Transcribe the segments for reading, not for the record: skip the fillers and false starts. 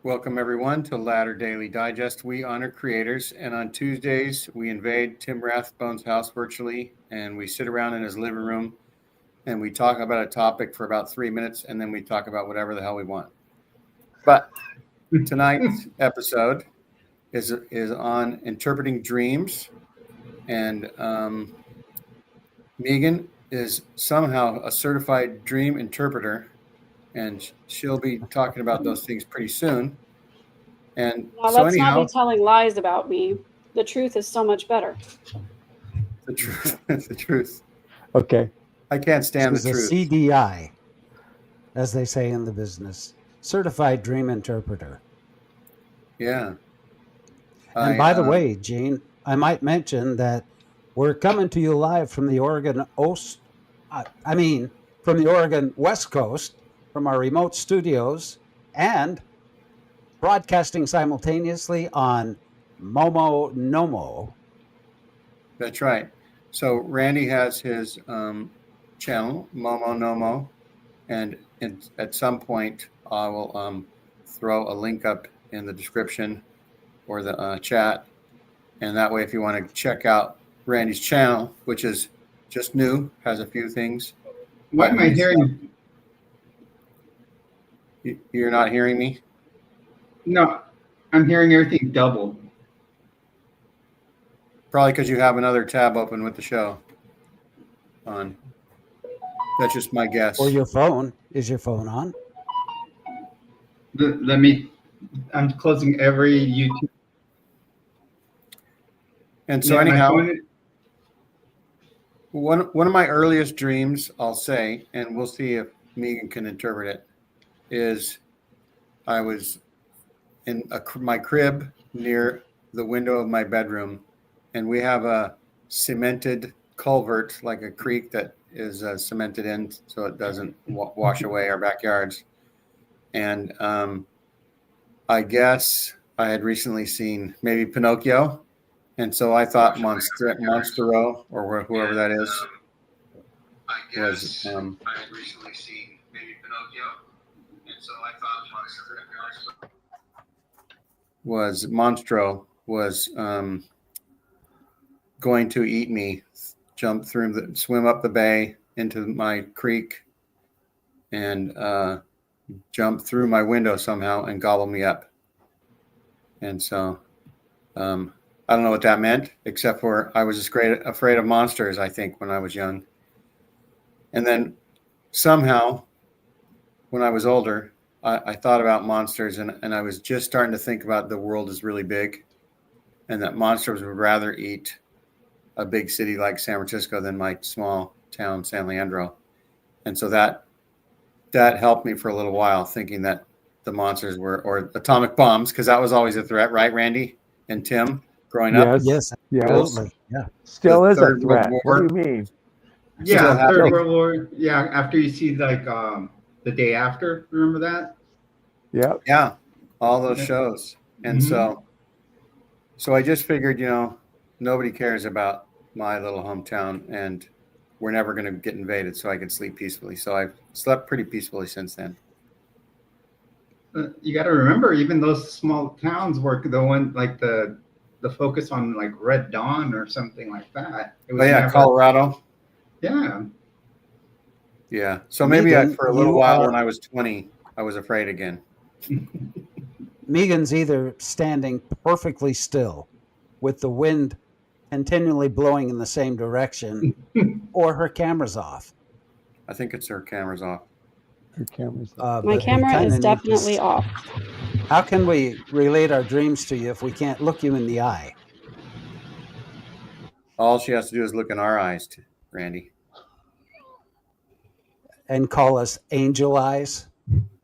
Welcome everyone to Ladder Daily Digest. We honor creators, and on Tuesdays we invade Tim Rathbone's house virtually, and we sit around in his living room, and we talk about a topic for about 3 minutes, and then we talk about whatever the hell we want. But tonight's episode is on interpreting dreams, and Megan is somehow a certified dream interpreter, and she'll be talking about those things pretty soon. And now, so let's anyhow, not be telling lies about me. The truth is so much better. the truth, the truth. Okay. I can't stand She's the a truth. CDI, as they say in the business, Certified Dream Interpreter. Yeah. And by the way, Gene, I might mention that we're coming to you live from the Oregon from the Oregon West Coast, from our remote studios, and broadcasting simultaneously on Momo Nomo. That's right. So Randy has his channel, Momo Nomo, and at some point I will throw a link up in the description or the chat, and that way if you want to check out Randy's channel, which is just new, has a few things. Why am I hearing? You're not hearing me? No, I'm hearing everything double. Probably because you have another tab open with the show on. That's just my guess. Or your phone. Is your phone on? Let me. I'm closing every YouTube. And so anyhow, one of my earliest dreams, I'll say, and we'll see if Megan can interpret it, is I was in my crib near the window of my bedroom, and we have a cemented culvert, like a creek that is cemented in so it doesn't wash away our backyards. And I guess I had recently seen maybe Pinocchio, and so I thought Monstro, or whoever that is, was. I had recently seen maybe Pinocchio, and so I thought Monstro was going to eat me, swim up the bay into my creek, and jump through my window somehow and gobble me up. And so I don't know what that meant, except for I was just afraid of monsters, I think, when I was young. And then somehow, when I was older, I thought about monsters, and I was just starting to think about the world is really big, and that monsters would rather eat a big city like San Francisco than my small town, San Leandro. And so that helped me for a little while, thinking that the monsters were, or atomic bombs, because that was always a threat, right, Randy and Tim, growing up? Yes, absolutely. Yeah. Still is a Third threat. World What War. do you mean? Yeah, Third World War. Yeah, after you see like the day after, remember that? Yep. Yeah, all those shows. And so I just figured, nobody cares about my little hometown, and we're never going to get invaded, so I could sleep peacefully. So I've slept pretty peacefully since then. You got to remember, even those small towns were the one, like the focus on like Red Dawn or something like that. It was Colorado. Yeah. Yeah. So maybe for a little while when I was 20, I was afraid again. Megan's either standing perfectly still with the wind continually blowing in the same direction, or her camera's off. I think it's her camera's off. Her camera's off. My camera is definitely off. How can we relate our dreams to you if we can't look you in the eye? All she has to do is look in our eyes, Randy. And call us angel eyes?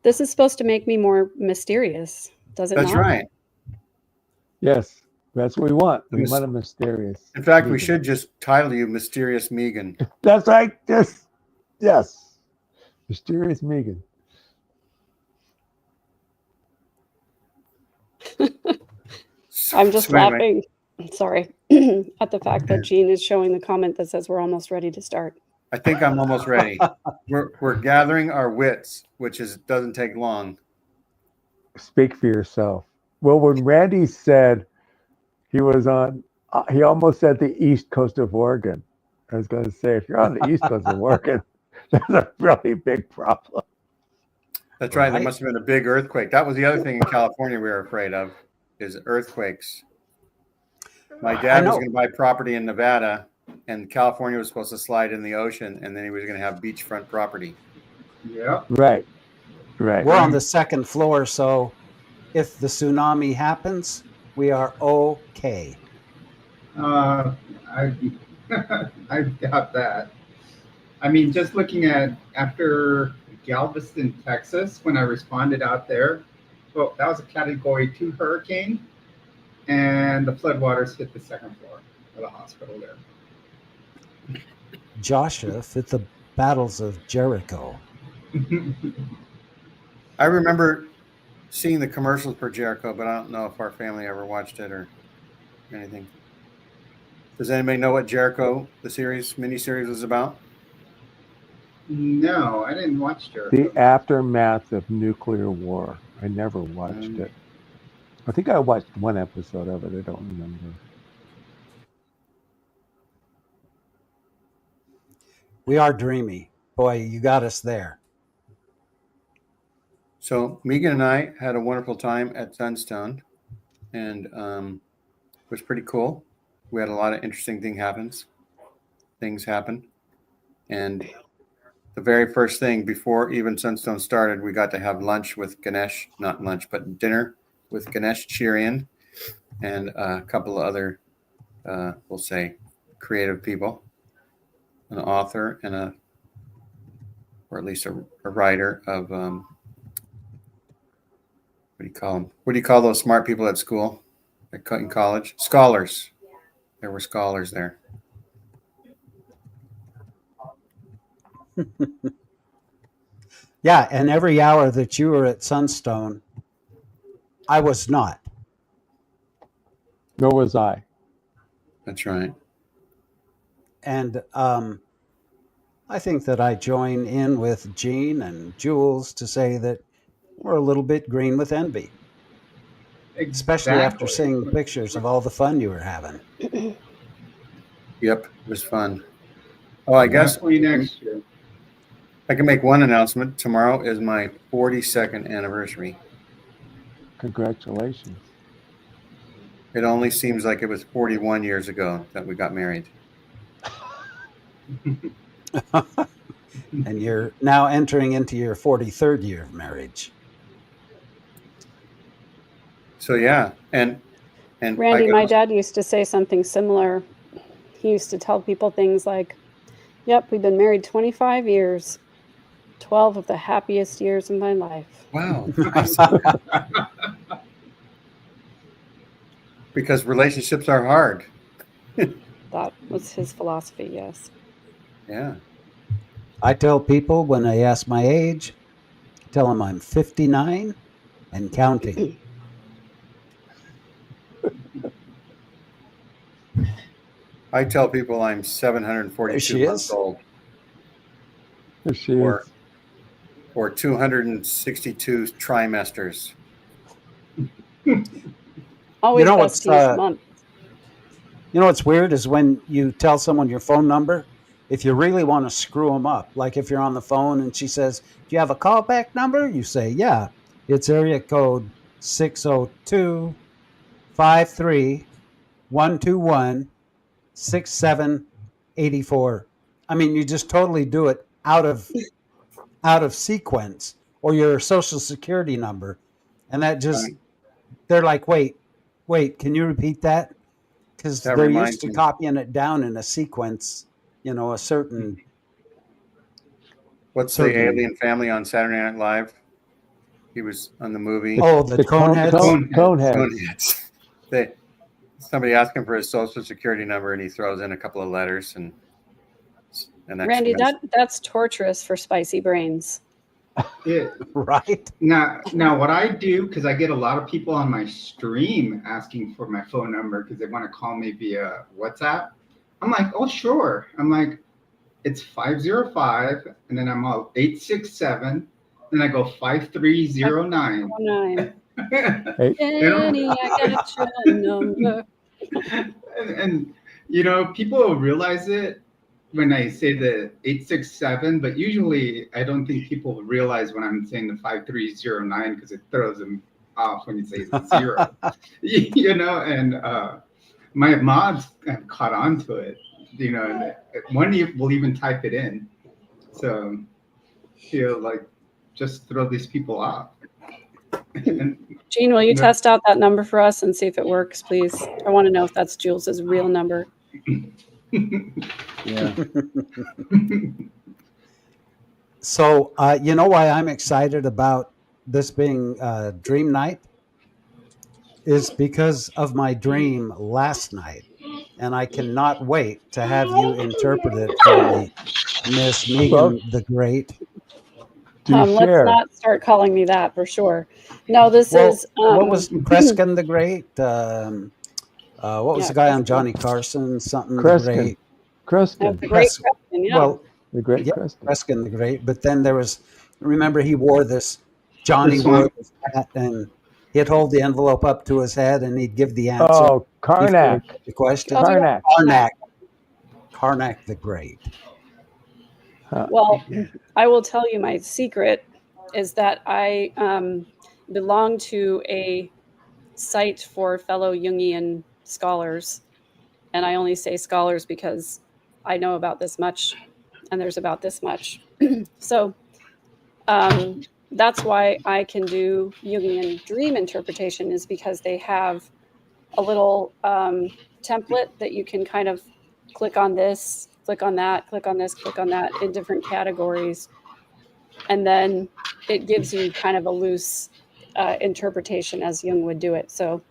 This is supposed to make me more mysterious, does it not? That's right. Yes, that's what we want. We want a mysterious. In fact, we should just title you Mysterious Megan. That's right. Yes. Mysterious Megan. I'm just laughing. Sorry. At the fact that Gene is showing the comment that says we're almost ready to start. I think I'm almost ready. We're gathering our wits, which doesn't take long. speak for yourself. Well, when Randy said he was on, he almost said the east coast of Oregon. I was going to say, if you're on the east coast of Oregon, there's a really big problem. That's right. There Right. must have been a big earthquake. That was the other thing in California we were afraid of, is earthquakes. My dad was know. going to buy property in Nevada, and California was supposed to slide in the ocean, and then he was going to have beachfront property. Yep. Right. Right. We're on the second floor, so if the tsunami happens, we are okay. I I doubt that. I mean, just looking at after Galveston, Texas, when I responded out there, well, that was a Category 2 hurricane, and the floodwaters hit the second floor of the hospital there. Joshua fit the battles of Jericho. I remember seeing the commercials for Jericho, but I don't know if our family ever watched it or anything. Does anybody know what Jericho, the miniseries, was about? No, I didn't watch Jericho. The aftermath of nuclear war. I never watched it. I think I watched one episode of it. I don't remember. We are dreamy. Boy, you got us there. So Megan and I had a wonderful time at Sunstone, and it was pretty cool. We had a lot of interesting things happen. And the very first thing before even Sunstone started, we got to have lunch with Ganesh, not lunch, but dinner with Ganesh Chirian and a couple of other, we'll say, creative people, an author and or at least a writer of, what do you call them? What do you call those smart people at school, in college? Scholars. There were scholars there. Yeah, and every hour that you were at Sunstone, I was not. Nor was I. That's right. And I think that I join in with Gene and Jules to say that we're a little bit green with envy, especially after seeing the pictures of all the fun you were having. Yep, it was fun. Oh, I guess Definitely next year. I can make one announcement. Tomorrow is my 42nd anniversary. Congratulations. It only seems like it was 41 years ago that we got married. And you're now entering into your 43rd year of marriage. So yeah, and Randy, my dad used to say something similar. He used to tell people things like, "Yep, we've been married 25 years, 12 of the happiest years of my life." Wow. Because relationships are hard. That was his philosophy, yes. Yeah. I tell people when they ask my age, tell them I'm 59 and counting. I tell people I'm There 742 she months is. old, There she or is. or 262 trimesters. Always know best what's, to use months. You know what's weird is when you tell someone your phone number, if you really want to screw them up, like if you're on the phone and she says, "Do you have a callback number?" You say, "Yeah, it's area code 602-53-121-6784." I mean, you just totally do it out of sequence, or your social security number, and that just Right. they're like, wait, can you repeat that? Because That they're reminds used to me. copying it down in a sequence, a certain. What's the Certainly. alien family on Saturday Night Live? He was on the movie. Oh, the Coneheads. Coneheads. Somebody asked him for his social security number, and he throws in a couple of letters and Randy, that's torturous for spicy brains. Right. Now what I do, because I get a lot of people on my stream asking for my phone number because they want to call me via WhatsApp. I'm like, oh sure. I'm like, it's 505, and then I'm all 867, then I go 5309. Hey, Danny, I got your number. and you know, people realize it when I say the 867, but usually I don't think people realize when I'm saying the 5309 because it throws them off when you say the zero. You know, and my mods have caught on to it. You know, and one will even type it in. So feel like just throw these people off. And Gene, will you No. test out that number for us and see if it works, please? I want to know if that's Jules's real number. Yeah. So, you know why I'm excited about this being dream night? Is because of my dream last night. And I cannot wait to have you interpret it for me, Miss Megan the Great. do Let's share. not start calling me that for sure. No, this Well, is what was Kreskin the Great? What was Yeah, the guy on Kreskin. Johnny Carson? Something the Kreskin. Great. That's Kreskin. the great Kres- question. Yeah. Well, The great yeah, Kreskin. Kreskin the Great. But then there was, remember, he wore this, Johnny This wore one. this hat, and he'd hold the envelope up to his head and he'd give the answer Oh, before Karnak. the question. Oh, yeah. Karnak. Karnak the Great. Well, I will tell you my secret is that I belong to a site for fellow Jungian scholars. And I only say scholars because I know about this much and there's about this much. So that's why I can do Jungian dream interpretation, is because they have a little template that you can kind of click on this, click on that, click on this, click on that in different categories. And then it gives you kind of a loose interpretation as Jung would do it. So,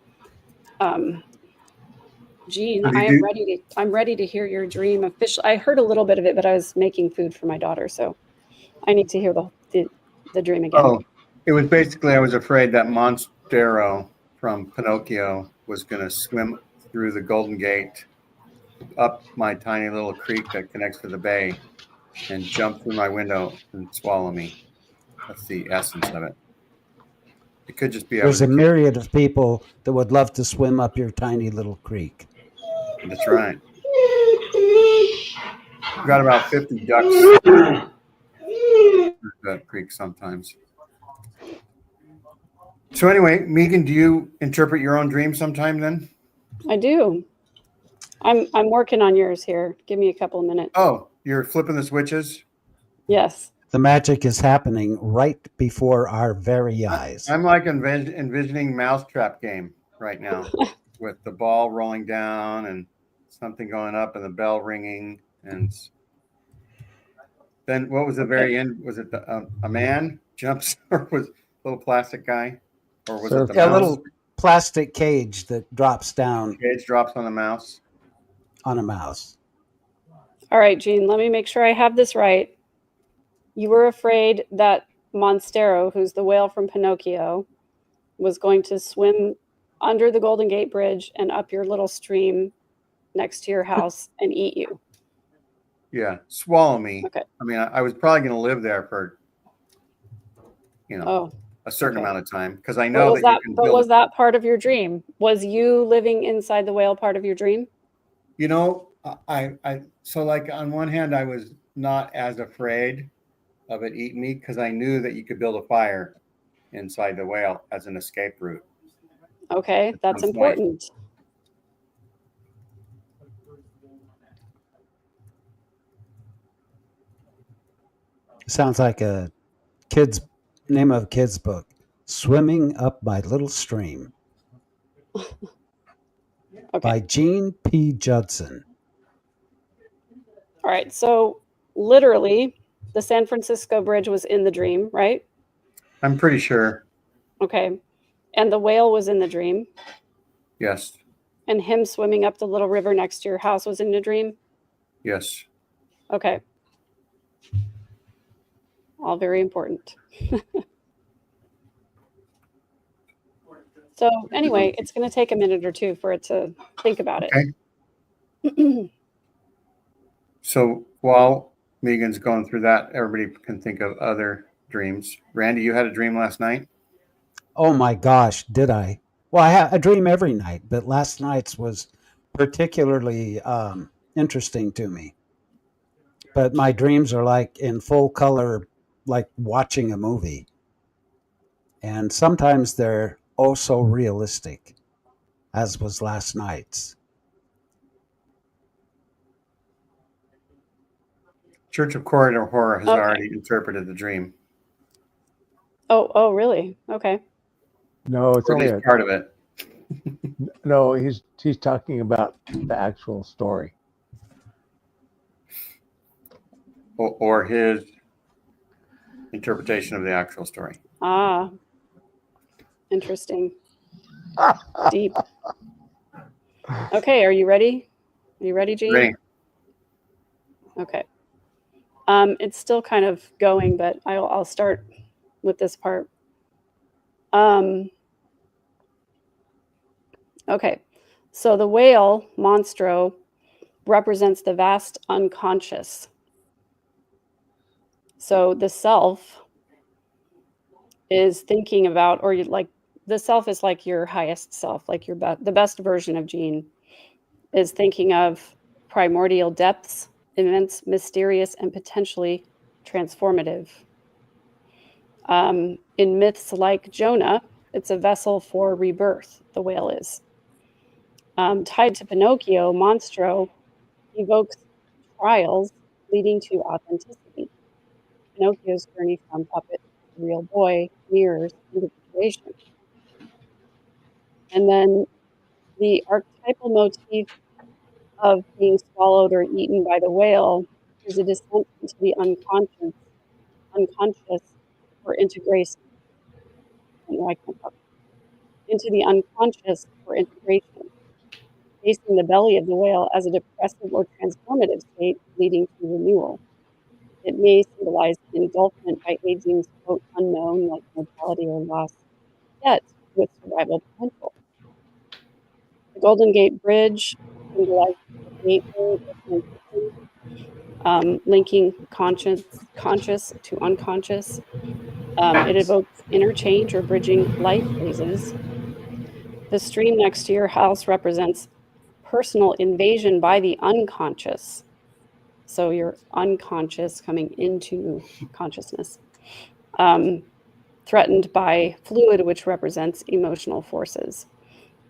Gene, What do you do? I'm ready to hear your dream official. I heard a little bit of it, but I was making food for my daughter, so I need to hear the dream again. Oh, it was basically I was afraid that Monstero from Pinocchio was going to swim through the Golden Gate up my tiny little creek that connects to the bay and jump through my window and swallow me. That's the essence of it. It could just be I was There's a a kid. myriad of people that would love to swim up your tiny little creek. That's right. We've got about 50 ducks through that creek sometimes. So anyway, Megan, do you interpret your own dreams sometime then? I do. I'm working on yours here. Give me a couple of minutes. Oh, you're flipping the switches? Yes. The magic is happening right before our very eyes. I'm like envisioning Mousetrap game right now with the ball rolling down and something going up and the bell ringing. And then what was the very end? Was it a man jumps or was a little plastic guy? Or was it the Yeah, a mouse? little plastic cage that drops down Cage drops on the mouse. on a mouse. All right, Gene, let me make sure I have this right. You were afraid that Monstero, who's the whale from Pinocchio, was going to swim under the Golden Gate Bridge and up your little stream next to your house and eat you. Yeah, swallow me. Okay. I mean, I was probably going to live there for, Oh, a certain okay. amount of time because I know that you can but build. was that part of your dream? Was you living inside the whale part of your dream? So like on one hand, I was not as afraid of it eating me because I knew that you could build a fire inside the whale as an escape route. Okay, that's some point. important. Sounds like a name of a kid's book. Swimming Up My Little Stream. Okay. By Gene P. Judson. All right. So literally, the San Francisco Bridge was in the dream, right? I'm pretty sure. Okay. And the whale was in the dream. Yes. And him swimming up the little river next to your house was in the dream. Yes. Okay. All very important. So anyway, it's going to take a minute or two for it to think about it. So while Megan's going through that, everybody can think of other dreams. Randy, you had a dream last night? Oh my gosh, did I? Well, I dream every night, but last night's was particularly interesting to me. But my dreams are like in full color, like watching a movie. And sometimes they're oh so realistic, as was last night's. Church of Corridor Horror has Okay. already interpreted the dream. Oh, really? Okay. No, it's Or at only least part of it. no. He's talking about the actual story. Or his interpretation of the actual story. Ah, interesting. Deep. Okay, are you ready? Are you ready, Gene? Ready? Okay. It's still kind of going, but I'll start with this part. Okay. So the whale, Monstro, represents the vast unconscious. So the self is thinking about, or like the self is like your highest self, like the best version of Gene is thinking of primordial depths, immense, mysterious, and potentially transformative. In myths like Jonah, it's a vessel for rebirth, the whale is. Tied to Pinocchio, Monstro evokes trials leading to authenticity. Pinocchio's journey from puppet to real boy mirrors individuation. And then the archetypal motif of being swallowed or eaten by the whale is a descent into the unconscious for integration. Into the unconscious for integration, facing the belly of the whale as a depressive or transformative state leading to renewal. It may symbolize engulfment by aging's quote unknown, like mortality or loss, yet with survival potential. The Golden Gate Bridge symbolizes the gateway of linking conscious to unconscious. It evokes interchange or bridging life phases. The stream next to your house represents personal invasion by the unconscious. So your unconscious coming into consciousness. Threatened by fluid, which represents emotional forces.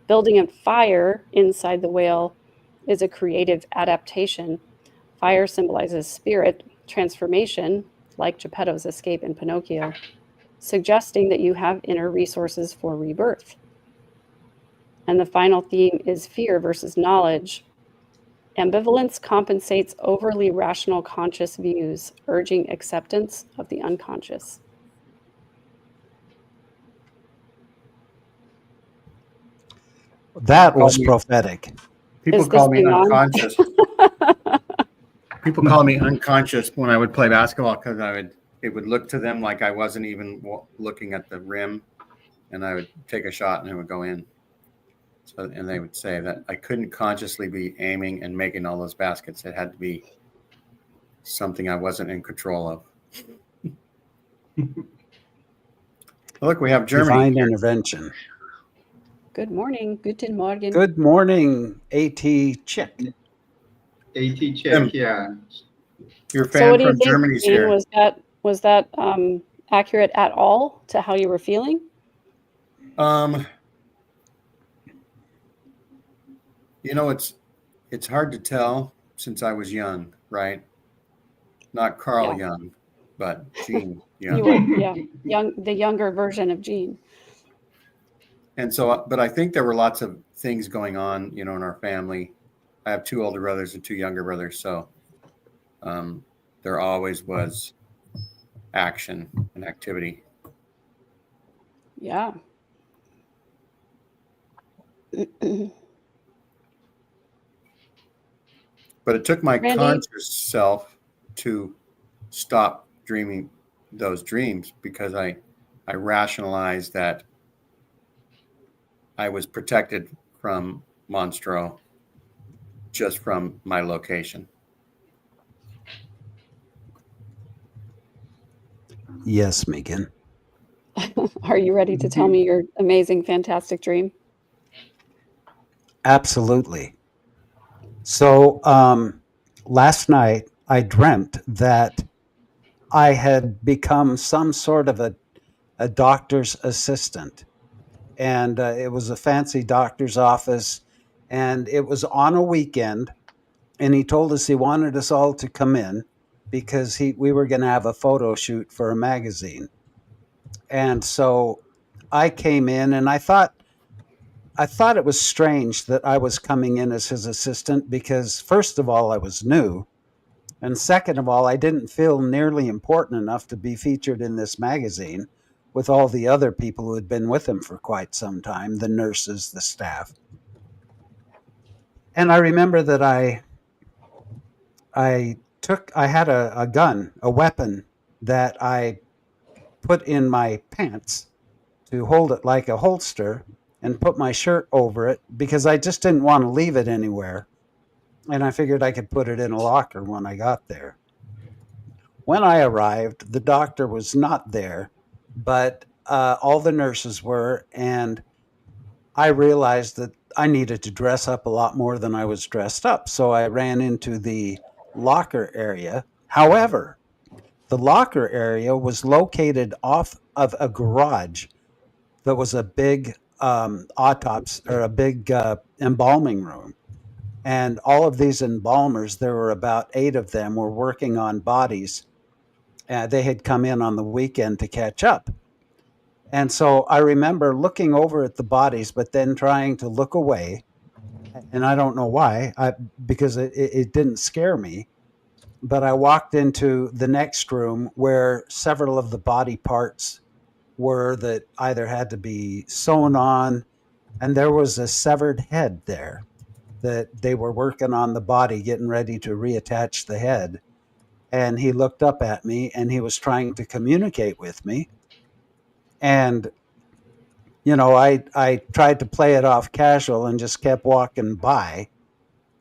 Building a fire inside the whale is a creative adaptation. Fire symbolizes spirit, transformation, like Geppetto's escape in Pinocchio, suggesting that you have inner resources for rebirth. And the final theme is fear versus knowledge. Ambivalence compensates overly rational conscious views, urging acceptance of the unconscious. That was prophetic. People Is call this me thing on? unconscious. People call me unconscious when I would play basketball because it would look to them like I wasn't even looking at the rim, and I would take a shot and it would go in. So, and they would say that I couldn't consciously be aiming and making all those baskets. It had to be something I wasn't in control of. Look, we have Germany. Divine intervention. Good morning. Guten Morgen. Good morning, AT Chick. AT Chick, yeah. Your So fan what do you from think, Germany's Gene? here. Was that accurate at all to how you were feeling? You know, it's hard to tell since I was young, right? Not Carl Jung, but Gene Jung. You were, the younger version of Gene. And so, but I think there were lots of things going on, in our family. I have 2 older brothers and 2 younger brothers, so there always was action and activity. Yeah. But it took my Randy? conscious self to stop dreaming those dreams because I rationalized that I was protected from Monstro just from my location. Yes, Megan. Are you ready to tell me your amazing, fantastic dream? Absolutely. So last night I dreamt that I had become some sort of a doctor's assistant. And it was a fancy doctor's office. And it was on a weekend. And he told us he wanted us all to come in because we were going to have a photo shoot for a magazine. And so I came in and I thought it was strange that I was coming in as his assistant because, first of all, I was new. And second of all, I didn't feel nearly important enough to be featured in this magazine with all the other people who had been with him for quite some time, the nurses, the staff. And I remember that I had a gun, a weapon that I put in my pants to hold it like a holster and put my shirt over it because I just didn't want to leave it anywhere. And I figured I could put it in a locker when I got there. When I arrived, the doctor was not there, but all the nurses were, and I realized that I needed to dress up a lot more than I was dressed up. So I ran into the locker area. However, the locker area was located off of a garage that was a big autopsy or a big embalming room. And all of these embalmers, there were about 8 of them, were working on bodies. They had come in on the weekend to catch up. And so I remember looking over at the bodies, but then trying to look away. And I don't know why, because it didn't scare me. But I walked into the next room where several of the body parts were that either had to be sewn on, and there was a severed head there that they were working on the body, getting ready to reattach the head. And he looked up at me and he was trying to communicate with me. And, I tried to play it off casual and just kept walking by.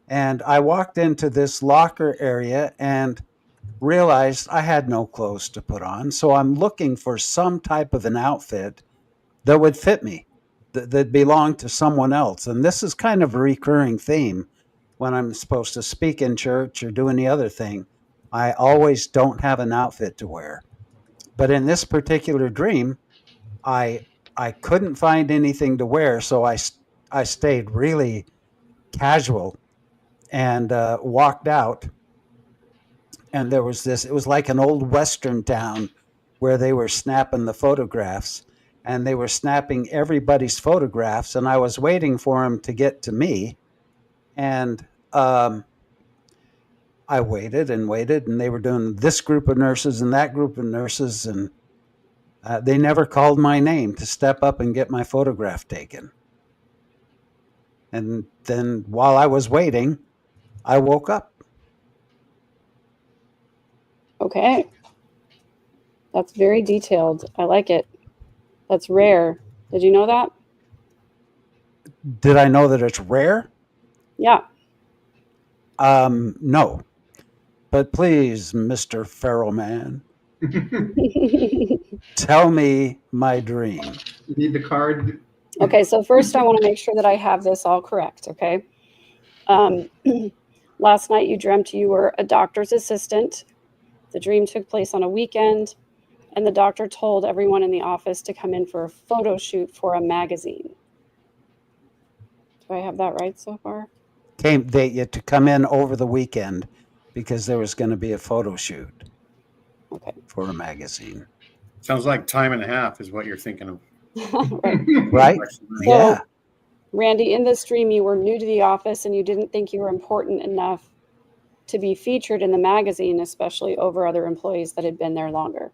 And I walked into this locker area and realized I had no clothes to put on. So I'm looking for some type of an outfit that would fit me, that belonged to someone else. And this is kind of a recurring theme when I'm supposed to speak in church or do any other thing. I always don't have an outfit to wear. But in this particular dream, I couldn't find anything to wear, so I stayed really casual and walked out. And there was it was like an old Western town where they were snapping the photographs, and they were snapping everybody's photographs, and I was waiting for them to get to me. And I waited and waited, and they were doing this group of nurses and that group of nurses, and they never called my name to step up and get my photograph taken. And then while I was waiting, I woke up. Okay. That's very detailed. I like it. That's rare. Did you know that? Did I know that it's rare? Yeah. No. But please, Mr. Ferrowman, tell me my dream. You need the card. Okay, so first I want to make sure that I have this all correct, okay? Last night you dreamt you were a doctor's assistant. The dream took place on a weekend, and the doctor told everyone in the office to come in for a photo shoot for a magazine. Do I have that right so far? They to come in over the weekend because there was going to be a photo shoot. Okay. For a magazine. Sounds like time and a half is what you're thinking of. Right? Yeah. So, Randy, in this dream, you were new to the office and you didn't think you were important enough to be featured in the magazine, especially over other employees that had been there longer.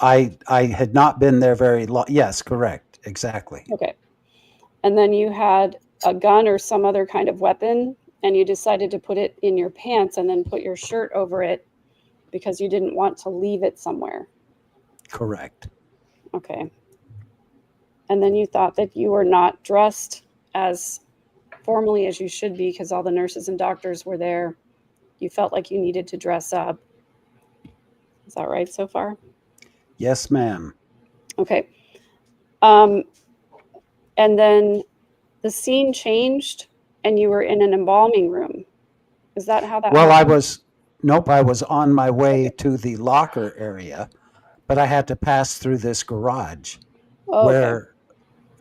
I had not been there very long. Yes, correct. Exactly. Okay. And then you had a gun or some other kind of weapon, and you decided to put it in your pants and then put your shirt over it because you didn't want to leave it somewhere. Correct. Okay. And then you thought that you were not dressed as formally as you should be because all the nurses and doctors were there. You felt like you needed to dress up. Is that right so far? Yes, ma'am. Okay. And then the scene changed and you were in an embalming room. Is that how that Well, happened? I was on my way to the locker area, but I had to pass through this garage Oh, okay. where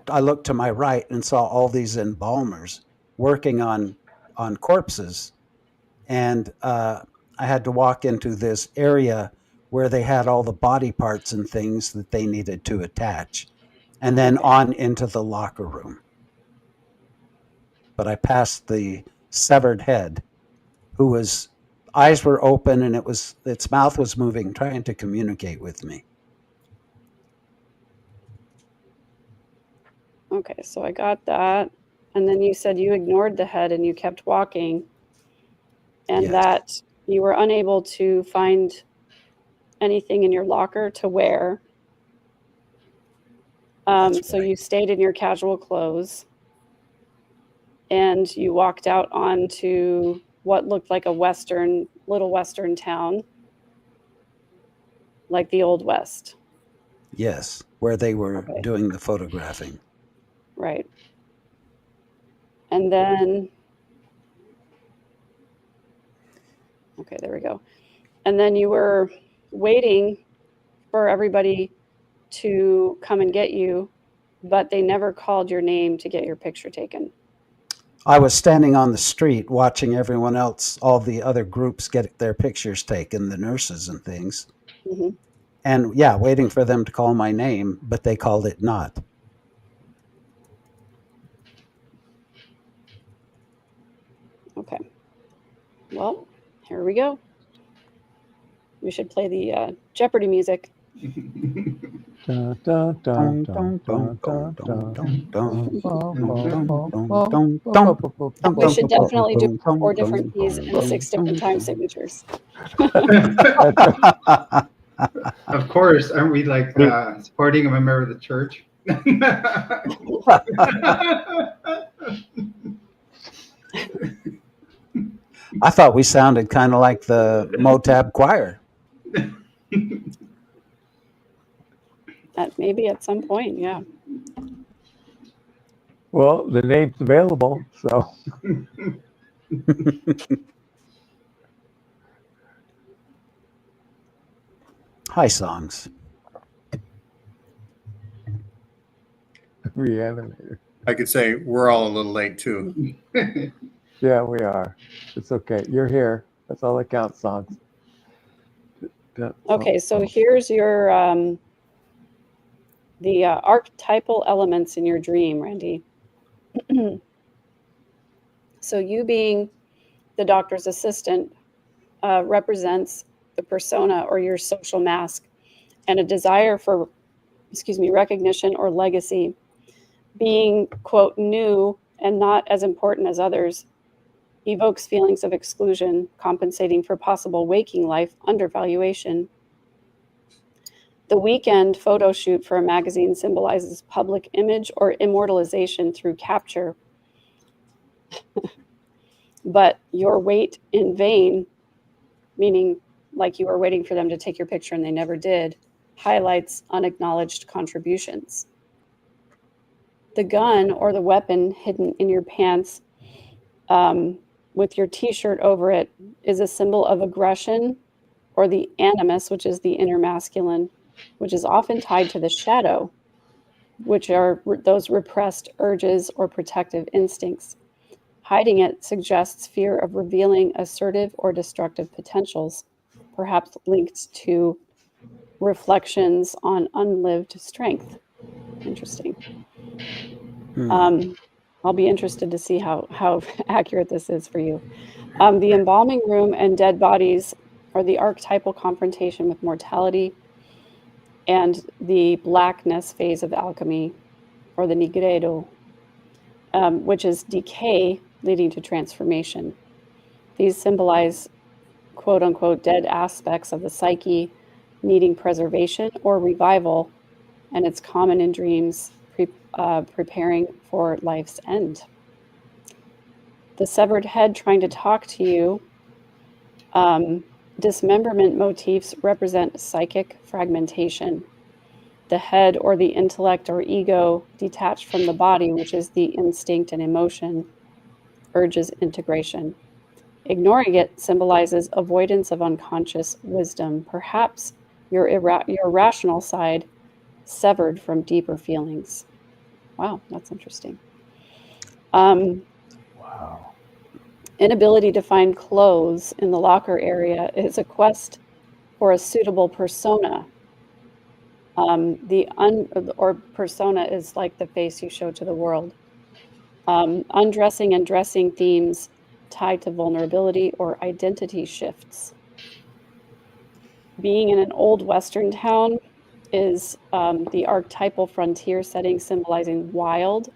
I looked to my right and saw all these embalmers working on corpses, and I had to walk into this area where they had all the body parts and things that they needed to attach, and then Okay. on into the locker room. But I passed the severed head, who was eyes were open and its mouth was moving, trying to communicate with me. Okay, so I got that. And then you said you ignored the head and you kept walking, and Yes. that you were unable to find anything in your locker to wear. That's So right. you stayed in your casual clothes and you walked out onto what looked like a little western town, like the Old West. Yes, where they were Okay, doing the photographing. right. And then, okay, there we go. And then you were waiting for everybody to come and get you, but they never called your name to get your picture taken. I was standing on the street watching everyone else, all the other groups get their pictures taken, the nurses and things. Hmm. And yeah, waiting for them to call my name, but they called it not. Okay. Well, here we go. We should play the Jeopardy music. Dun, dun, dun, dun, dun, dun, dun. We should definitely do 4 different keys and 6 different time signatures. Of course, aren't we like supporting a member of the church? I thought we sounded kind of like the Motab choir. Maybe at some point, yeah. Well, the name's available, so Hi, songs. reanimator. I could say we're all a little late too. Yeah, we are. It's okay. You're here. That's all that counts, songs. Okay, so here's your the archetypal elements in your dream, Randy. So you being the doctor's assistant represents the persona or your social mask and a desire for, recognition or legacy. Being, quote, new and not as important as others evokes feelings of exclusion, compensating for possible waking life undervaluation. The weekend photo shoot for a magazine symbolizes public image or immortalization through capture. But your wait in vain, meaning like you were waiting for them to take your picture and they never did, highlights unacknowledged contributions. The gun or the weapon hidden in your pants with your t-shirt over it is a symbol of aggression or the animus, which is the inner masculine, which is often tied to the shadow, which are those repressed urges or protective instincts. Hiding it suggests fear of revealing assertive or destructive potentials, perhaps linked to reflections on unlived strength. Interesting. I'll be interested to see how accurate this is for you. The embalming room and dead bodies are the archetypal confrontation with mortality and the blackness phase of alchemy, or the nigredo, which is decay leading to transformation. These symbolize, quote unquote, dead aspects of the psyche needing preservation or revival, and it's common in dreams preparing for life's end. The severed head trying to talk to you Dismemberment motifs represent psychic fragmentation. The head or the intellect or ego detached from the body, which is the instinct and emotion, urges integration. Ignoring it symbolizes avoidance of unconscious wisdom, perhaps your rational side severed from deeper feelings. Wow, that's interesting. Wow. Inability to find clothes in the locker area is a quest for a suitable persona. Or persona is like the face you show to the world. Undressing and dressing themes tied to vulnerability or identity shifts. Being in an old Western town is the archetypal frontier setting symbolizing wild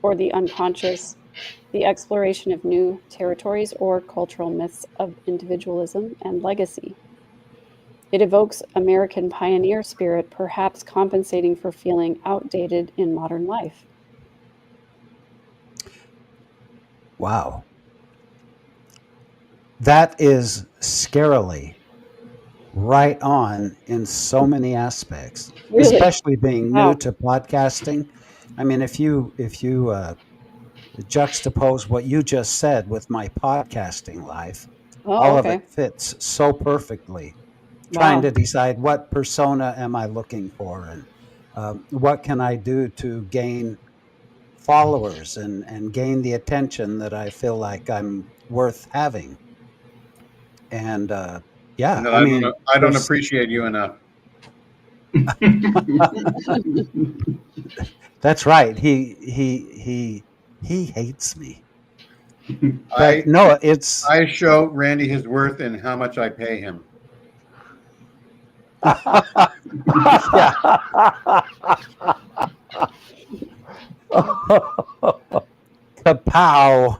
or the unconscious, the exploration of new territories or cultural myths of individualism and legacy. It evokes American pioneer spirit, perhaps compensating for feeling outdated in modern life. Wow. That is scarily right on in so many aspects, Really? especially being Wow. new to podcasting. I mean, if you juxtapose what you just said with my podcasting life, all Oh, of okay. it fits so perfectly. Trying Wow. to decide what persona am I looking for, and what can I do to gain followers and gain the attention that I feel like I'm worth having. And yeah, And that I mean, I don't there's appreciate you enough. that's right. He hates me. I But no, it's I show Randy his worth in how much I pay him. yeah. Kapow.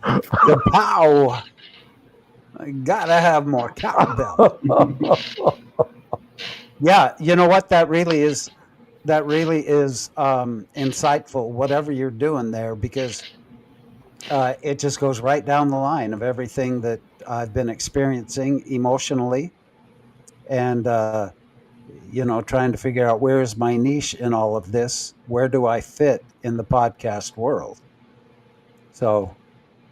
Kapow. I gotta have more cowbell. Yeah, you know what? That really is insightful, whatever you're doing there, because it just goes right down the line of everything that I've been experiencing emotionally, and trying to figure out where is my niche in all of this. Where do I fit in the podcast world? So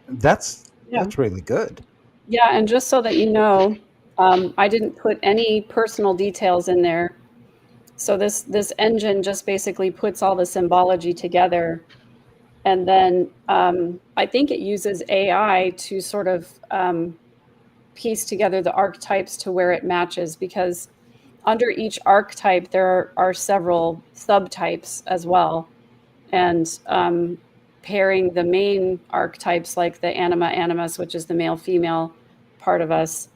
that's Yeah. really good. Yeah, and just so that you know, I didn't put any personal details in there. So this engine just basically puts all the symbology together, and then I think it uses AI to sort of piece together the archetypes to where it matches, because under each archetype there are several subtypes as well, and pairing the main archetypes like the anima animus, which is the male female part of us,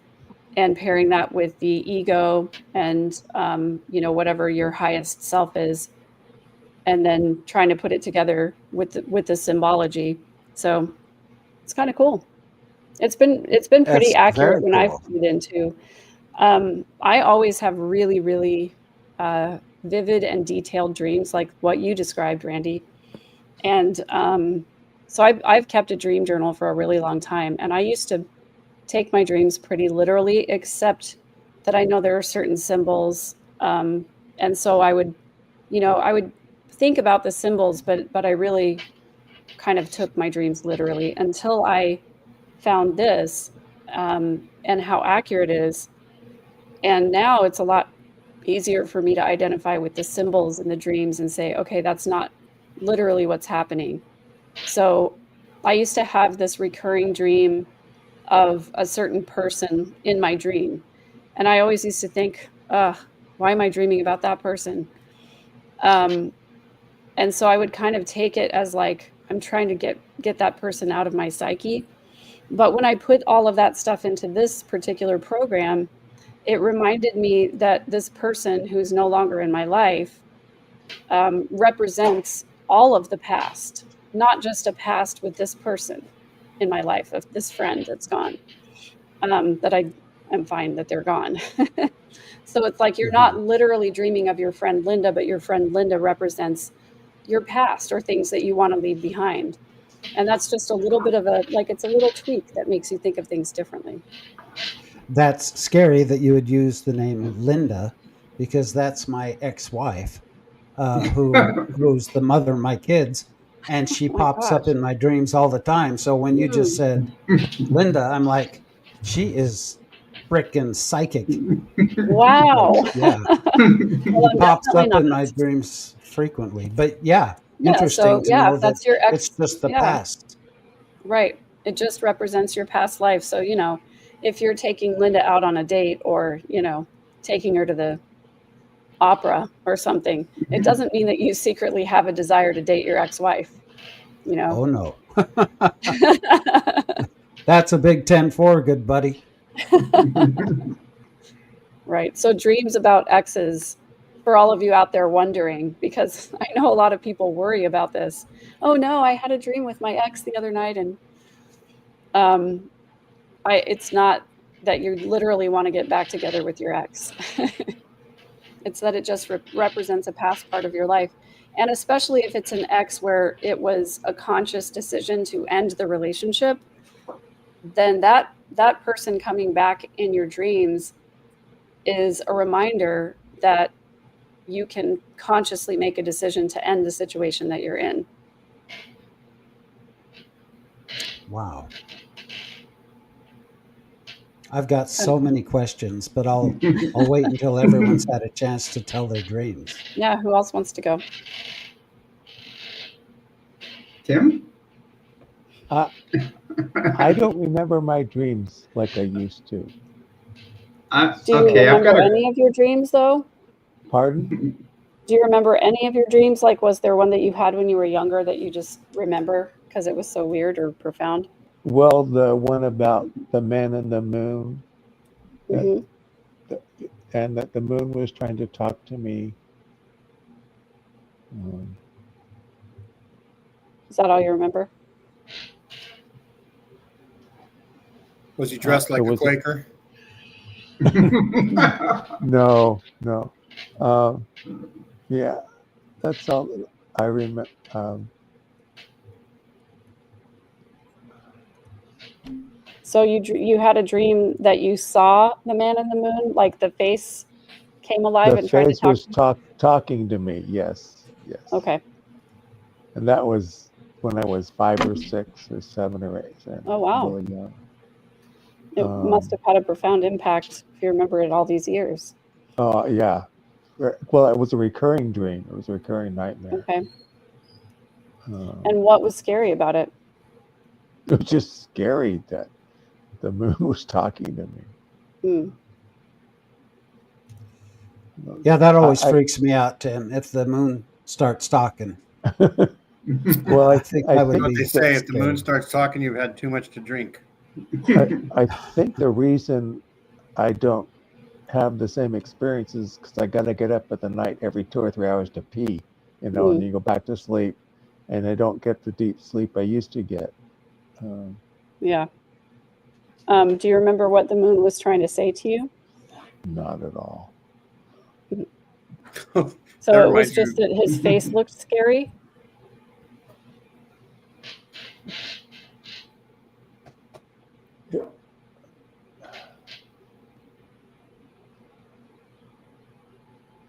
and pairing that with the ego and whatever your highest self is, and then trying to put it together with the symbology. So it's kind of cool. It's been pretty That's accurate very when I've cool. put it into. I always have really, really vivid and detailed dreams, like what you described, Randy. And so I've kept a dream journal for a really long time, and I used to take my dreams pretty literally, except that I know there are certain symbols, and so I would think about the symbols, but I really kind of took my dreams literally until I found this, and how accurate it is. And now it's a lot easier for me to identify with the symbols in the dreams and say, okay, that's not literally what's happening. So I used to have this recurring dream of a certain person in my dream. And I always used to think, why am I dreaming about that person? And so I would kind of take it as like, I'm trying to get that person out of my psyche. But when I put all of that stuff into this particular program, it reminded me that this person who's no longer in my life represents all of the past, not just a past with this person in my life, of this friend that's gone, that I am fine that they're gone. So it's like you're not literally dreaming of your friend Linda, but your friend Linda represents your past or things that you want to leave behind. And that's just a little bit of it's a little tweak that makes you think of things differently. That's scary that you would use the name Linda, because that's my ex-wife, who's the mother of my kids, and she Oh my pops up gosh. in my dreams all the time. So when you just Hmm. said Linda, I'm like, she is freaking psychic. But Wow. yeah, Well, she I'm pops definitely up not. in my dreams frequently. But yeah, Yeah. interesting So to yeah, know if that that's your it's ex, just the yeah, past. right. It just represents your past life. So, if you're taking Linda out on a date or, taking her to the opera or something, it doesn't mean that you secretly have a desire to date your ex-wife, you know? Oh no, that's a big 10-4, good buddy. Right. So dreams about exes, for all of you out there wondering, because I know a lot of people worry about this. Oh no, I had a dream with my ex the other night, and um, it's not that you literally want to get back together with your ex. It's that it just represents a past part of your life. And especially if it's an ex where it was a conscious decision to end the relationship, then that person coming back in your dreams is a reminder that you can consciously make a decision to end the situation that you're in. Wow. I've got so many questions, but I'll wait until everyone's had a chance to tell their dreams. Yeah, who else wants to go? Tim? I don't remember my dreams like I used to. Do you Okay, I've remember got any of your dreams though? Pardon? Do you remember any of your dreams? Like, was there one that you had when you were younger that you just remember because it was so weird or profound? Well, the one about the man in the moon, that, Hmm. and that the moon was trying to talk to me. Um, Is that all you remember? Was he dressed there like a was Quaker? no. Yeah, that's all I remember. So you had a dream that you saw the man in the moon, like the face came alive The and tried to face talk was to you? talking to me. Yes. Okay. And that was when I was 5 or 6 or 7 or 8, and Oh wow. really young. It must have had a profound impact if you remember it all these years. Oh yeah. Well, it was a recurring dream. It was a recurring nightmare. Okay. Um, And what was scary about it? it was just scary that the moon was talking to me. Hmm. Yeah, that always I- freaks me out, Tim, if the moon starts talking. Well, I think I would What be they say, if the moon scared. starts talking, you've had too much to drink. I think the reason I don't have the same experiences because I got to get up at the night every 2 or 3 hours to pee, and then you go back to sleep, and I don't get the deep sleep I used to get. Yeah. Do you remember what the moon was trying to say to you? Not at all. So That it was reminds you- just that his face looked scary?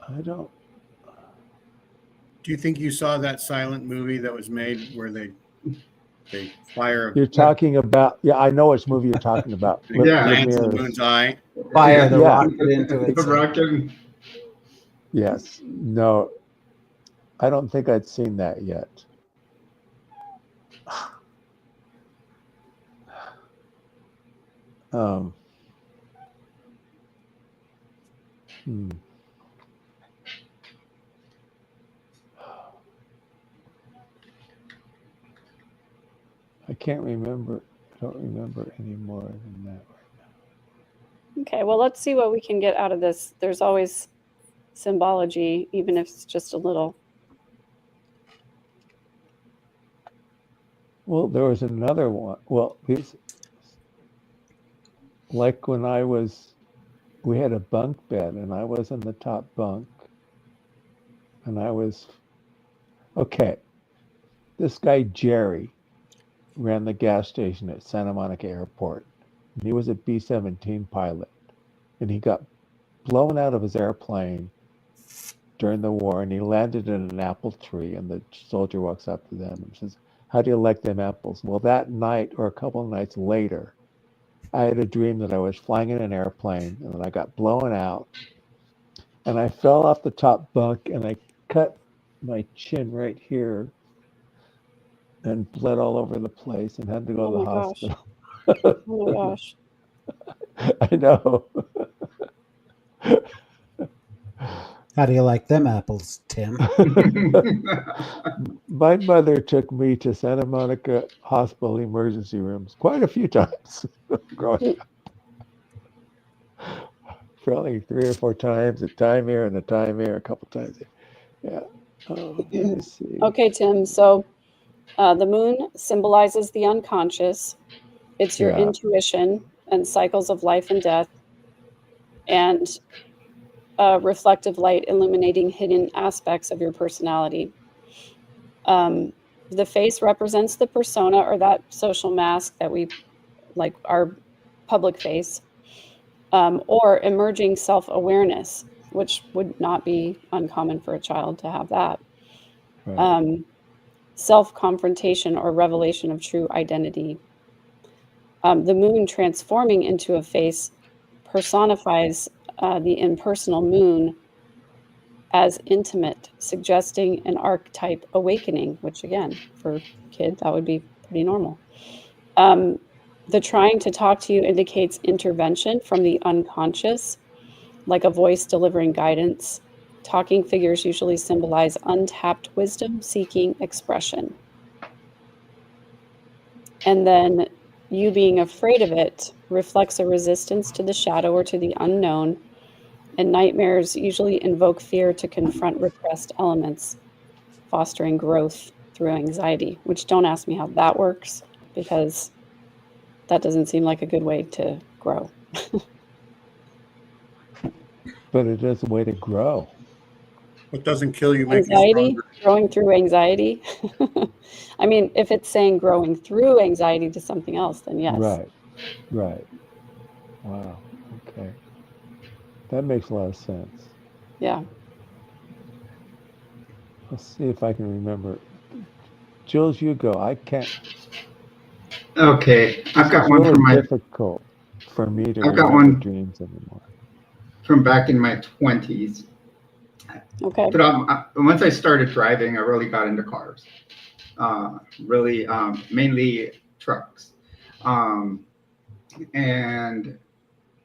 I don't. Do you think you saw that silent movie that was made where they fire You're talking about, yeah, I know which movie you're talking about. Yeah. lance in the moon's eye? Fire the Yeah. rocket into The its head. rocket. Yes. No, I don't think I'd seen that yet. Hmm. I can't remember. I don't remember any more than that. Okay, well, let's see what we can get out of this. There's always symbology, even if it's just a little. Well, there was another one. Well, like when we had a bunk bed, and I was in the top bunk, and okay. This guy Jerry ran the gas station at Santa Monica Airport, And he was a B-17 pilot, and he got blown out of his airplane during the war, and he landed in an apple tree, and the soldier walks up to them and says, "How do you like them apples?" Well, that night or a couple of nights later, I had a dream that I was flying in an airplane and then I got blown out and I fell off the top bunk and I cut my chin right here and bled all over the place and had to go Oh to the my gosh. hospital. Oh my gosh. I know. How do you like them apples, Tim? My mother took me to Santa Monica Hospital emergency rooms quite a few times growing up. Probably 3 or 4 times, a time here and a time here, a couple times here. Yeah. Let me see. Okay, Tim. So the moon symbolizes the unconscious. It's your Yeah. intuition and cycles of life and death, and reflective light illuminating hidden aspects of your personality. The face represents the persona, or that social mask that we like, our public face, or emerging self-awareness, which would not be uncommon for a child to have that. Right. Self-confrontation or revelation of true identity. The moon transforming into a face personifies the impersonal moon as intimate, suggesting an archetype awakening, which again, for kids, that would be pretty normal. The trying to talk to you indicates intervention from the unconscious, like a voice delivering guidance. Talking figures usually symbolize untapped wisdom seeking expression. And then you being afraid of it reflects a resistance to the shadow or to the unknown. And nightmares usually invoke fear to confront repressed elements, fostering growth through anxiety, which don't ask me how that works, because that doesn't seem like a good way to grow. But it is a way to grow. What doesn't kill you makes you Anxiety, stronger. growing through anxiety. I mean, if it's saying growing through anxiety to something else, then yes. Right. Right. Wow. Okay. That makes a lot of sense. Yeah. Let's see if I can remember. Jules, you go. I can't. Okay, I've got It's one really from my difficult for me to I've got remember one dreams anymore. from back in my 20s. Okay. But once I started driving, I really got into cars. Really, mainly trucks. And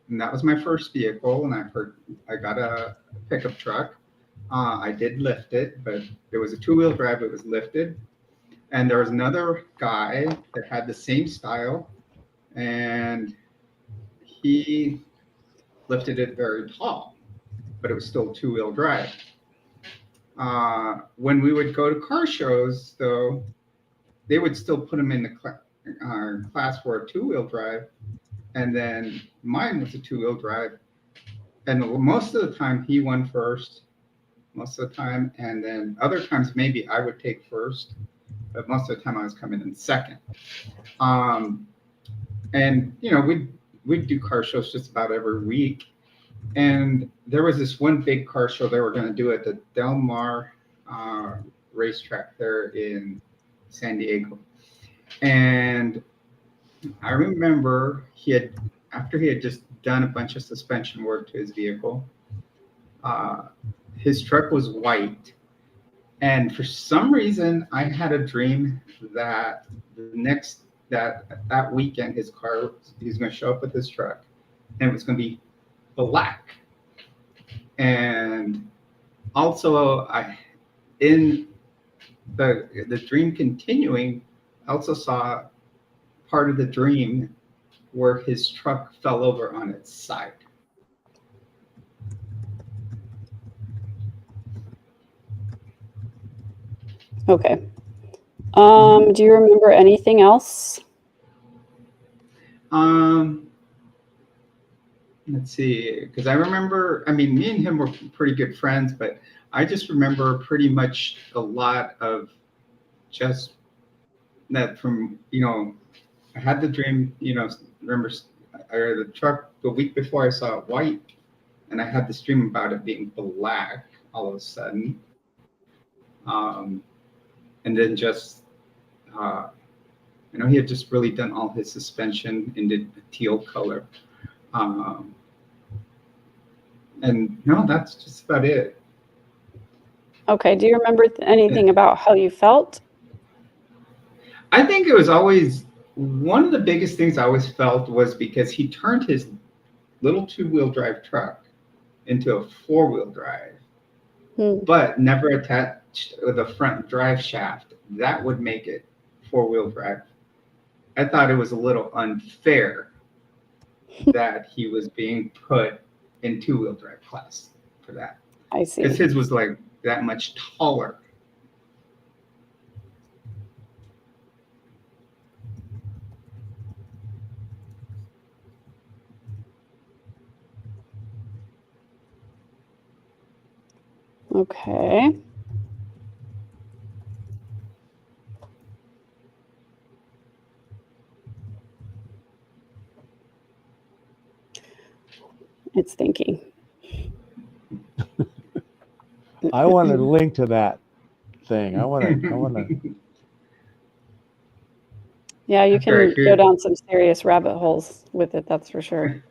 that was my first vehicle, and I got a pickup truck. I did lift it, but it was a 2-wheel drive. It was lifted, and there was another guy that had the same style, and he lifted it very tall, but it was still 2-wheel drive. When we would go to car shows, though, they would still put them in the class for a 2-wheel drive, and then mine was a 2-wheel drive. And most of the time, he won first, most of the time, and then other times maybe I would take first, but most of the time I was coming in second. And you know, we'd do car shows just about every week. And there was this one big car show they were going to do at the Del Mar racetrack there in San Diego. And I remember after he had just done a bunch of suspension work to his vehicle, his truck was white. And for some reason, I had a dream that that weekend, he was going to show up with his truck, and it was going to be black. And also, in the dream continuing, I also saw part of the dream where his truck fell over on its side. Okay. Do you remember anything else? Let's see, because I remember, I mean, me and him were pretty good friends, but I just remember pretty much a lot of just that from, I had the dream, remember or the truck the week before I saw it white, and I had this dream about it being black all of a sudden. And then just, he had just really done all his suspension in the teal color. And no, that's just about it. Okay. Do you remember anything about how you felt? I think it was always one of the biggest things I always felt was because he turned his little 2-wheel drive truck into a 4-wheel drive, but never attached the front drive shaft. That would make it 4-wheel drive. I thought it was a little unfair that he was being put in 2-wheel drive class for that. I see. Because his was like that much taller. Okay. It's thinking. I want to link to that thing. I want to. Yeah, you After I can hear- go down some serious rabbit holes with it, that's for sure.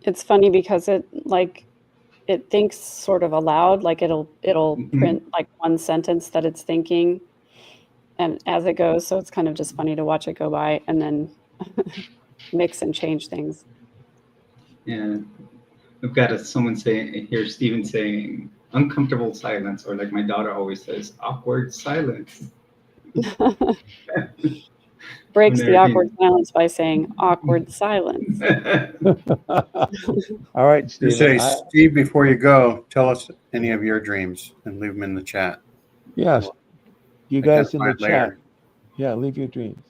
It's funny because it thinks sort of aloud, like it'll print like one sentence that it's thinking, and as it goes, so it's kind of just funny to watch it go by and then mix and change things. Yeah, we've got someone saying here, Stephen saying uncomfortable silence, or like my daughter always says, awkward silence. Breaks When the they're awkward silence by saying awkward silence. All right, You Stephen. say, Steve, before you go, tell us any of your dreams and leave them in the chat. Yes, you guys in the Identify chat. later. Yeah, leave your dreams.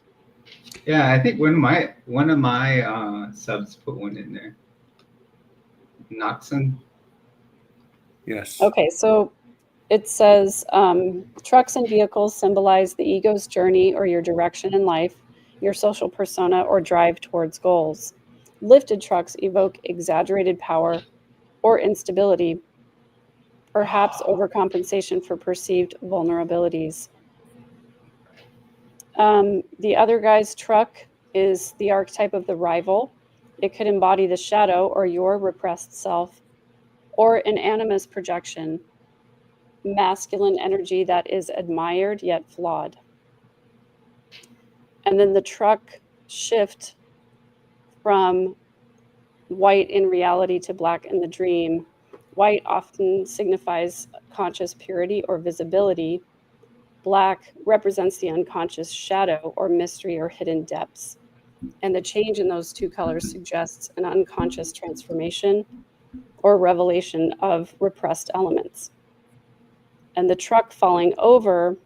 Yeah, I think one of my subs put one in there. Noxon. Yes. Okay, so it says trucks and vehicles symbolize the ego's journey or your direction in life, your social persona, or drive towards goals. Lifted trucks evoke exaggerated power or instability, perhaps overcompensation for perceived vulnerabilities. The other guy's truck is the archetype of the rival. It could embody the shadow or your repressed self, or an animus projection, masculine energy that is admired yet flawed. And then the truck shift from white in reality to black in the dream. White often signifies conscious purity or visibility. Black represents the unconscious shadow or mystery or hidden depths. And the change in those two colors suggests an unconscious transformation or revelation of repressed elements. And the truck falling over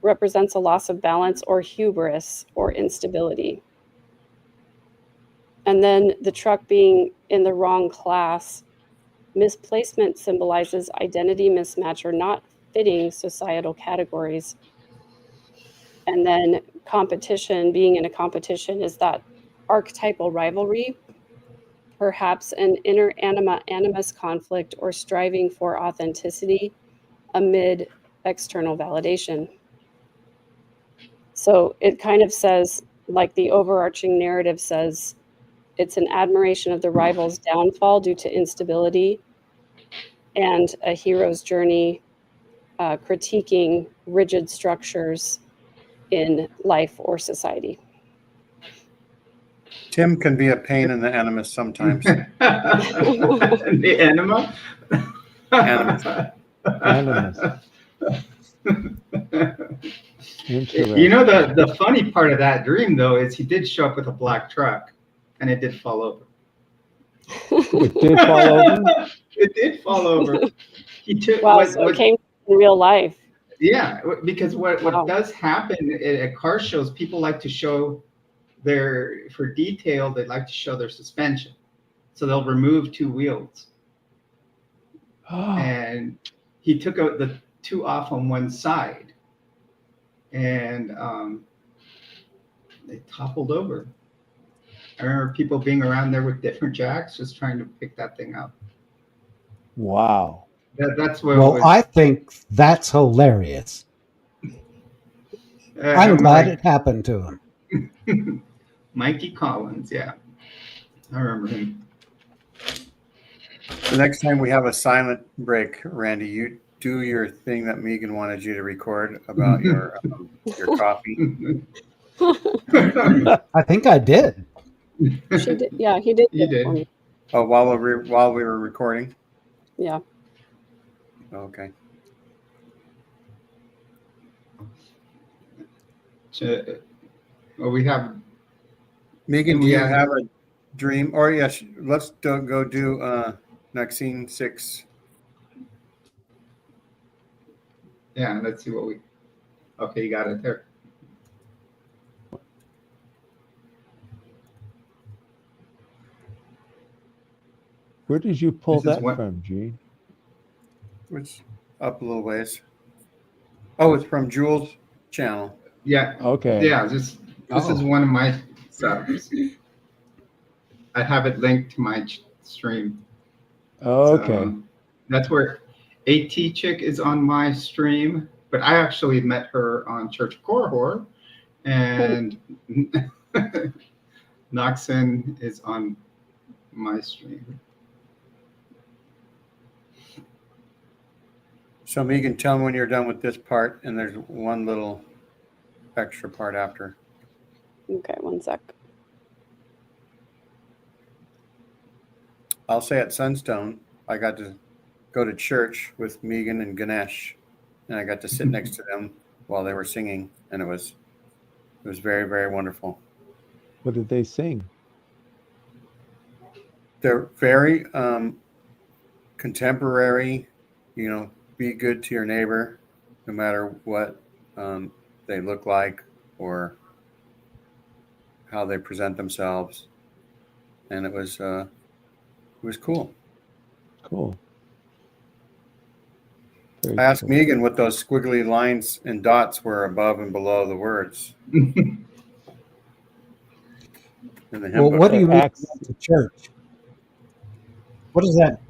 represents a loss of balance or hubris or instability. And then the truck being in the wrong class, misplacement symbolizes identity mismatch or not fitting societal categories. And then competition, being in a competition, is that archetypal rivalry, perhaps an inner animus conflict or striving for authenticity amid external validation. So it kind of says, like the overarching narrative says, it's an admiration of the rival's downfall due to instability and a hero's journey critiquing rigid structures in life or society. Tim can be a pain in the animus sometimes. The anima? Animus. Animus. Interesting. You know, the funny part of that dream, though, is he did show up with a black truck, and it did fall over. It did fall over? It did fall over. He took Wow, so it came in real life. Yeah, because what Wow. does happen at car shows, people like to show for detail, they like to show their suspension. So they'll remove two wheels. And he took out the two off on one side, and they toppled over. I remember people being around there with different jacks, just trying to pick that thing up. Wow. That's what Well, it I was. think that's hilarious. I'm glad it happened to him. Mikey Collins, yeah. I remember him. The next time we have a silent break, Randy, you do your thing that Megan wanted you to record about your coffee. I think I did. She did. Yeah, he did. You do it for did. me. Oh, while we were recording. Yeah. Okay. Well, we have. Megan, do you Yeah. have a dream? Or yes, let's go do Maxine 6. Yeah, let's see what we. Okay, you got it there. Where did you pull This is that what- from, Gene? Which up a little ways. Oh, it's from Jules' channel. Yeah, Okay. yeah. This is one of my setups. I have it linked to my stream. Okay. So, that's where AT Chick is on my stream, but I actually met her on Church of Korhor, and Noxon is on my stream. So Megan, tell me when you're done with this part, and there's one little extra part after. Okay, one sec. I'll say at Sunstone, I got to go to church with Megan and Ganesh, and I got to sit next to them while they were singing, and it was very, very wonderful. What did they sing? They're very contemporary, be good to your neighbor, no matter what they look like or how they present themselves. And it was cool. Cool. Very I asked cool. Megan what those squiggly lines and dots were above and below the words. In the hymn Well, book. what do you mean Acts- to church? What is that?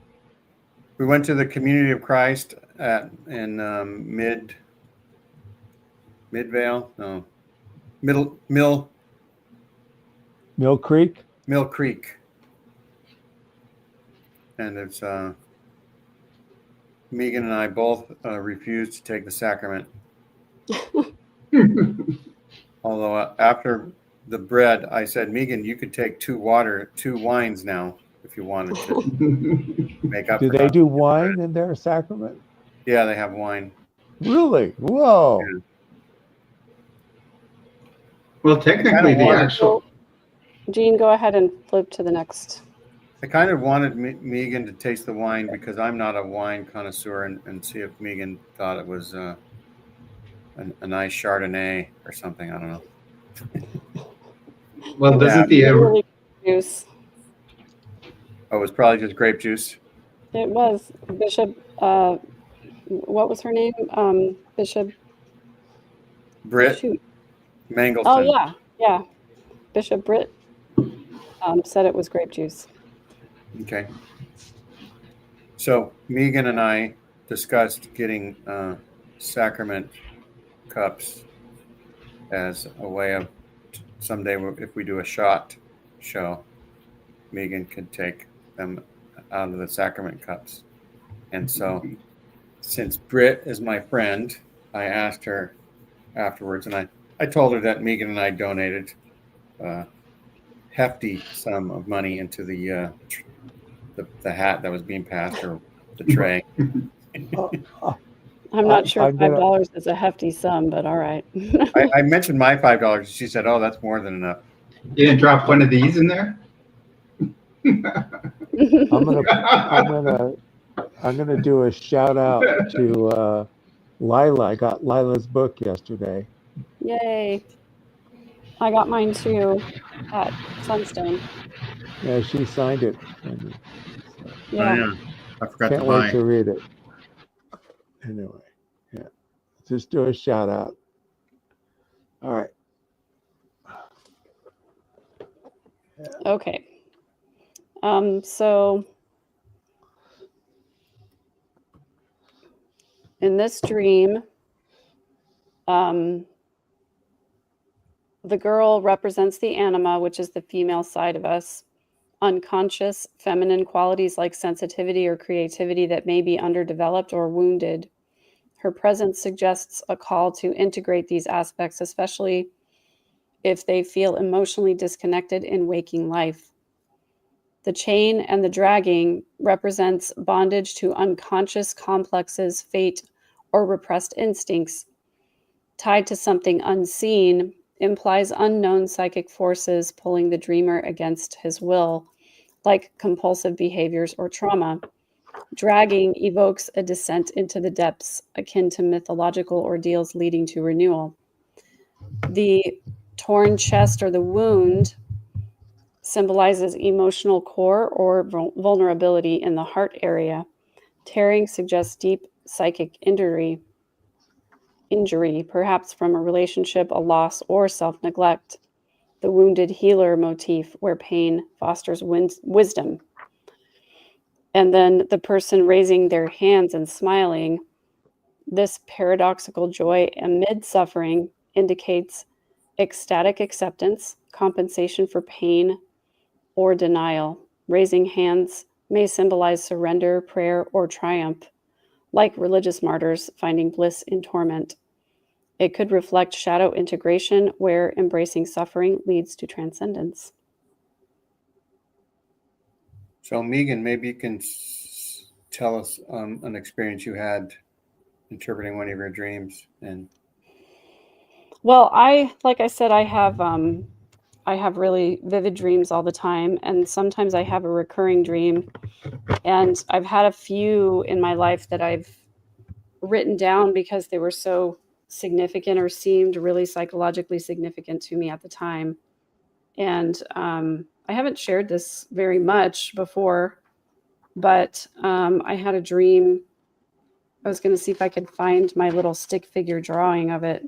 We went to the Community of Christ in Midvale, no, Mill Creek? Creek, and it's Megan and I both refused to take the sacrament. Although after the bread, I said, Megan, you could take two wines now if you wanted to make up. Do for they that. do wine in their sacrament? Yeah, they have wine. Really? Whoa. Yeah. Well, technically, the wanted- actual. Gene, go ahead and flip to the next. I kind of wanted Megan to taste the wine because I'm not a wine connoisseur, and see if Megan thought it was a nice Chardonnay or something. I don't know. Well, doesn't the Really juice. Oh, it was probably just grape juice. It was Bishop. What was her name? Bishop. Britt Shoot. Mangleton. Oh yeah. Bishop Britt said it was grape juice. Okay. So Megan and I discussed getting sacrament cups as a way of someday if we do a shot show, Megan could take them out of the sacrament cups. And so since Britt is my friend, I asked her afterwards, and I told her that Megan and I donated a hefty sum of money into the hat that was being passed, or the tray. I'm not sure I'm gonna- $5 is a hefty sum, but all right. I mentioned my $5. She said, "Oh, that's more than enough." You didn't drop one of these in there? I'm gonna do a shout out to Lila, I got Lila's book yesterday. Yay. I got mine too at Sunstone. Yeah, she signed it for me. So, Yeah. Oh, yeah. I forgot can't to wait buy. to read it. Anyway, yeah. Just do a shout out. All right. Okay. So in this dream, the girl represents the anima, which is the female side of us, unconscious feminine qualities like sensitivity or creativity that may be underdeveloped or wounded. Her presence suggests a call to integrate these aspects, especially if they feel emotionally disconnected in waking life. The chain and the dragging represents bondage to unconscious complexes, fate, or repressed instincts. Tied to something unseen implies unknown psychic forces pulling the dreamer against his will, like compulsive behaviors or trauma. Dragging evokes a descent into the depths, akin to mythological ordeals leading to renewal. The torn chest or the wound symbolizes emotional core or vulnerability in the heart area. Tearing suggests deep psychic injury, perhaps from a relationship, a loss, or self-neglect. The wounded healer motif, where pain fosters wisdom. And then the person raising their hands and smiling, this paradoxical joy amid suffering indicates ecstatic acceptance, compensation for pain, or denial. Raising hands may symbolize surrender, prayer, or triumph, like religious martyrs finding bliss in torment. It could reflect shadow integration, where embracing suffering leads to transcendence. So, Megan, maybe you can tell us an experience you had interpreting one of your dreams. And Well, like I said, I have really vivid dreams all the time, and sometimes I have a recurring dream. And I've had a few in my life that I've written down because they were so significant or seemed really psychologically significant to me at the time. And I haven't shared this very much before, but I had a dream. I was going to see if I could find my little stick figure drawing of it.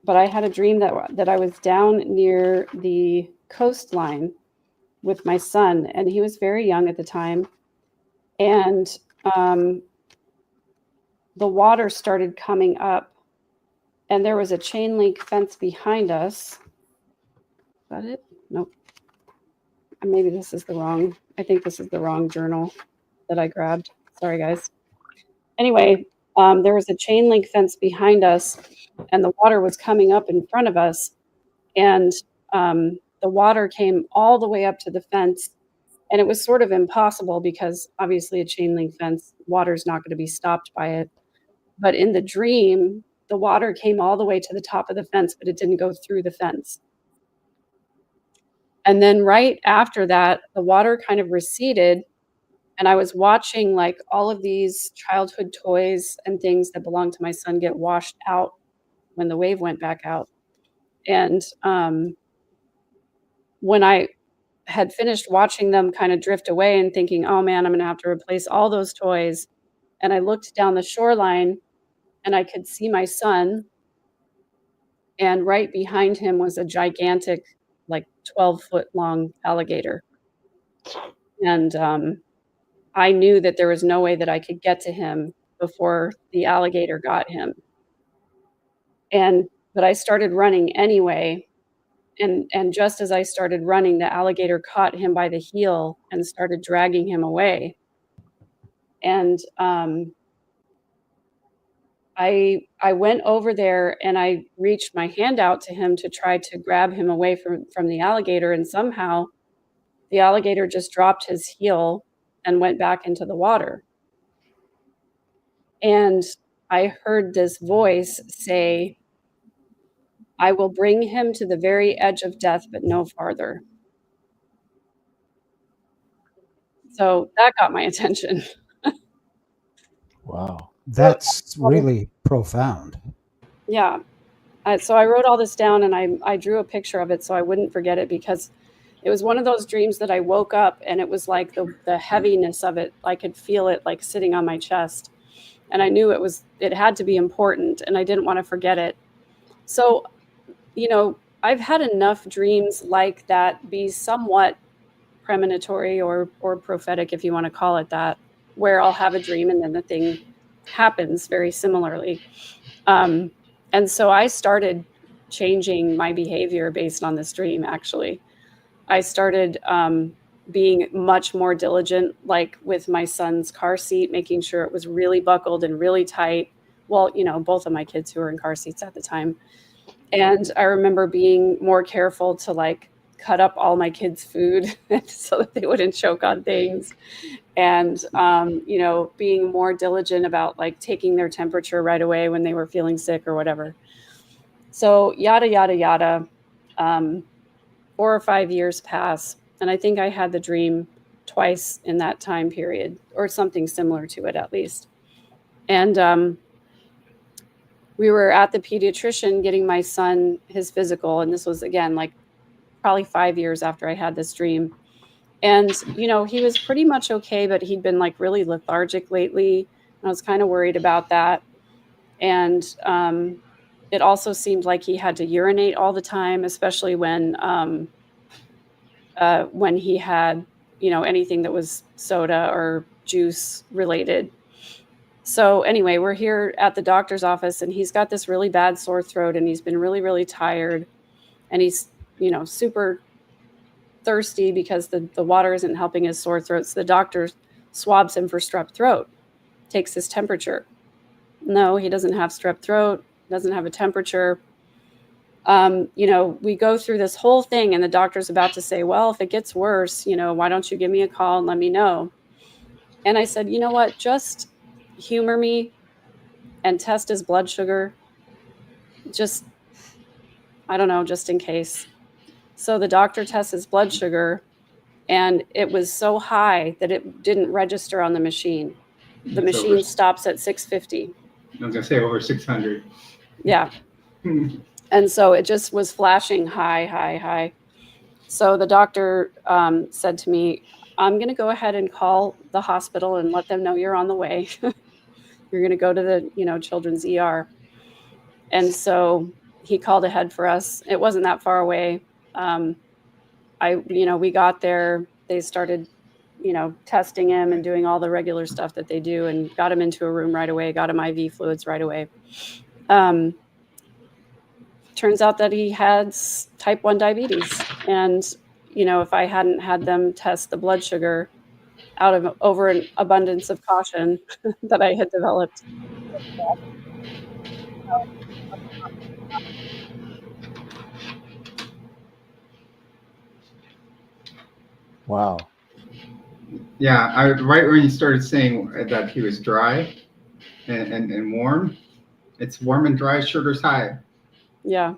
But I had a dream that I was down near the coastline with my son, and he was very young at the time. And the water started coming up, and there was a chain link fence behind us. Is that it? Nope. Maybe this is the wrong. I think this is the wrong journal that I grabbed. Sorry, guys. Anyway, there was a chain link fence behind us, and the water was coming up in front of us. And the water came all the way up to the fence. And it was sort of impossible because obviously a chain link fence, water's not going to be stopped by it. But in the dream, the water came all the way to the top of the fence, but it didn't go through the fence. And then right after that, the water kind of receded. And I was watching like all of these childhood toys and things that belonged to my son get washed out when the wave went back out. And when I had finished watching them kind of drift away and thinking, oh man, I'm going to have to replace all those toys. And I looked down the shoreline and I could see my son. And right behind him was a gigantic, like 12-foot long alligator. And I knew that there was no way that I could get to him before the alligator got him. But I started running anyway. And just as I started running, the alligator caught him by the heel and started dragging him away. And I went over there and I reached my hand out to him to try to grab him away from the alligator. And somehow the alligator just dropped his heel and went back into the water. And I heard this voice say, I will bring him to the very edge of death, but no farther. So that got my attention. Wow. That's really profound. Yeah. So I wrote all this down, and I drew a picture of it so I wouldn't forget it, because it was one of those dreams that I woke up and it was like the heaviness of it. I could feel it like sitting on my chest, and I knew it had to be important, and I didn't want to forget it. So, I've had enough dreams like that be somewhat premonitory or prophetic, if you want to call it that, where I'll have a dream and then the thing happens very similarly. And so I started changing my behavior based on this dream, actually. I started being much more diligent, like with my son's car seat, making sure it was really buckled and really tight. Well, both of my kids who were in car seats at the time. And I remember being more careful to like cut up all my kids' food so that they wouldn't choke on things. And, being more diligent about like taking their temperature right away when they were feeling sick or whatever. So yada, yada, yada. 4 or 5 years pass. And I think I had the dream twice in that time period, or something similar to it at least. And we were at the pediatrician getting my son his physical. And this was, again, like probably 5 years after I had this dream. And, he was pretty much okay, but he'd been like really lethargic lately. I was kind of worried about that. And it also seemed like he had to urinate all the time, especially when he had, anything that was soda or juice related. So anyway, we're here at the doctor's office, and he's got this really bad sore throat, and he's been really, really tired, and he's, super thirsty because the water isn't helping his sore throat. So the doctor swabs him for strep throat, takes his temperature. No, he doesn't have strep throat, doesn't have a temperature. We go through this whole thing, and the doctor's about to say, well, if it gets worse, why don't you give me a call and let me know? And I said, you know what, just humor me and test his blood sugar. Just, I don't know, just in case. So the doctor tests his blood sugar, and it was so high that it didn't register on the machine. The machine stops at 650. I was going to say over 600. Yeah. And so it just was flashing high, high, high. So the doctor said to me, I'm going to go ahead and call the hospital and let them know you're on the way. You're going to go to the, children's ER. And so he called ahead for us. It wasn't that far away. We got there, they started, testing him and doing all the regular stuff that they do, and got him into a room right away, got him IV fluids right away. Turns out that he had type 1 diabetes. And, if I hadn't had them test the blood sugar out of over an abundance of caution that I had developed. Wow. Yeah, right when you started saying that he was dry and warm, it's warm and dry, sugar's high. Yeah.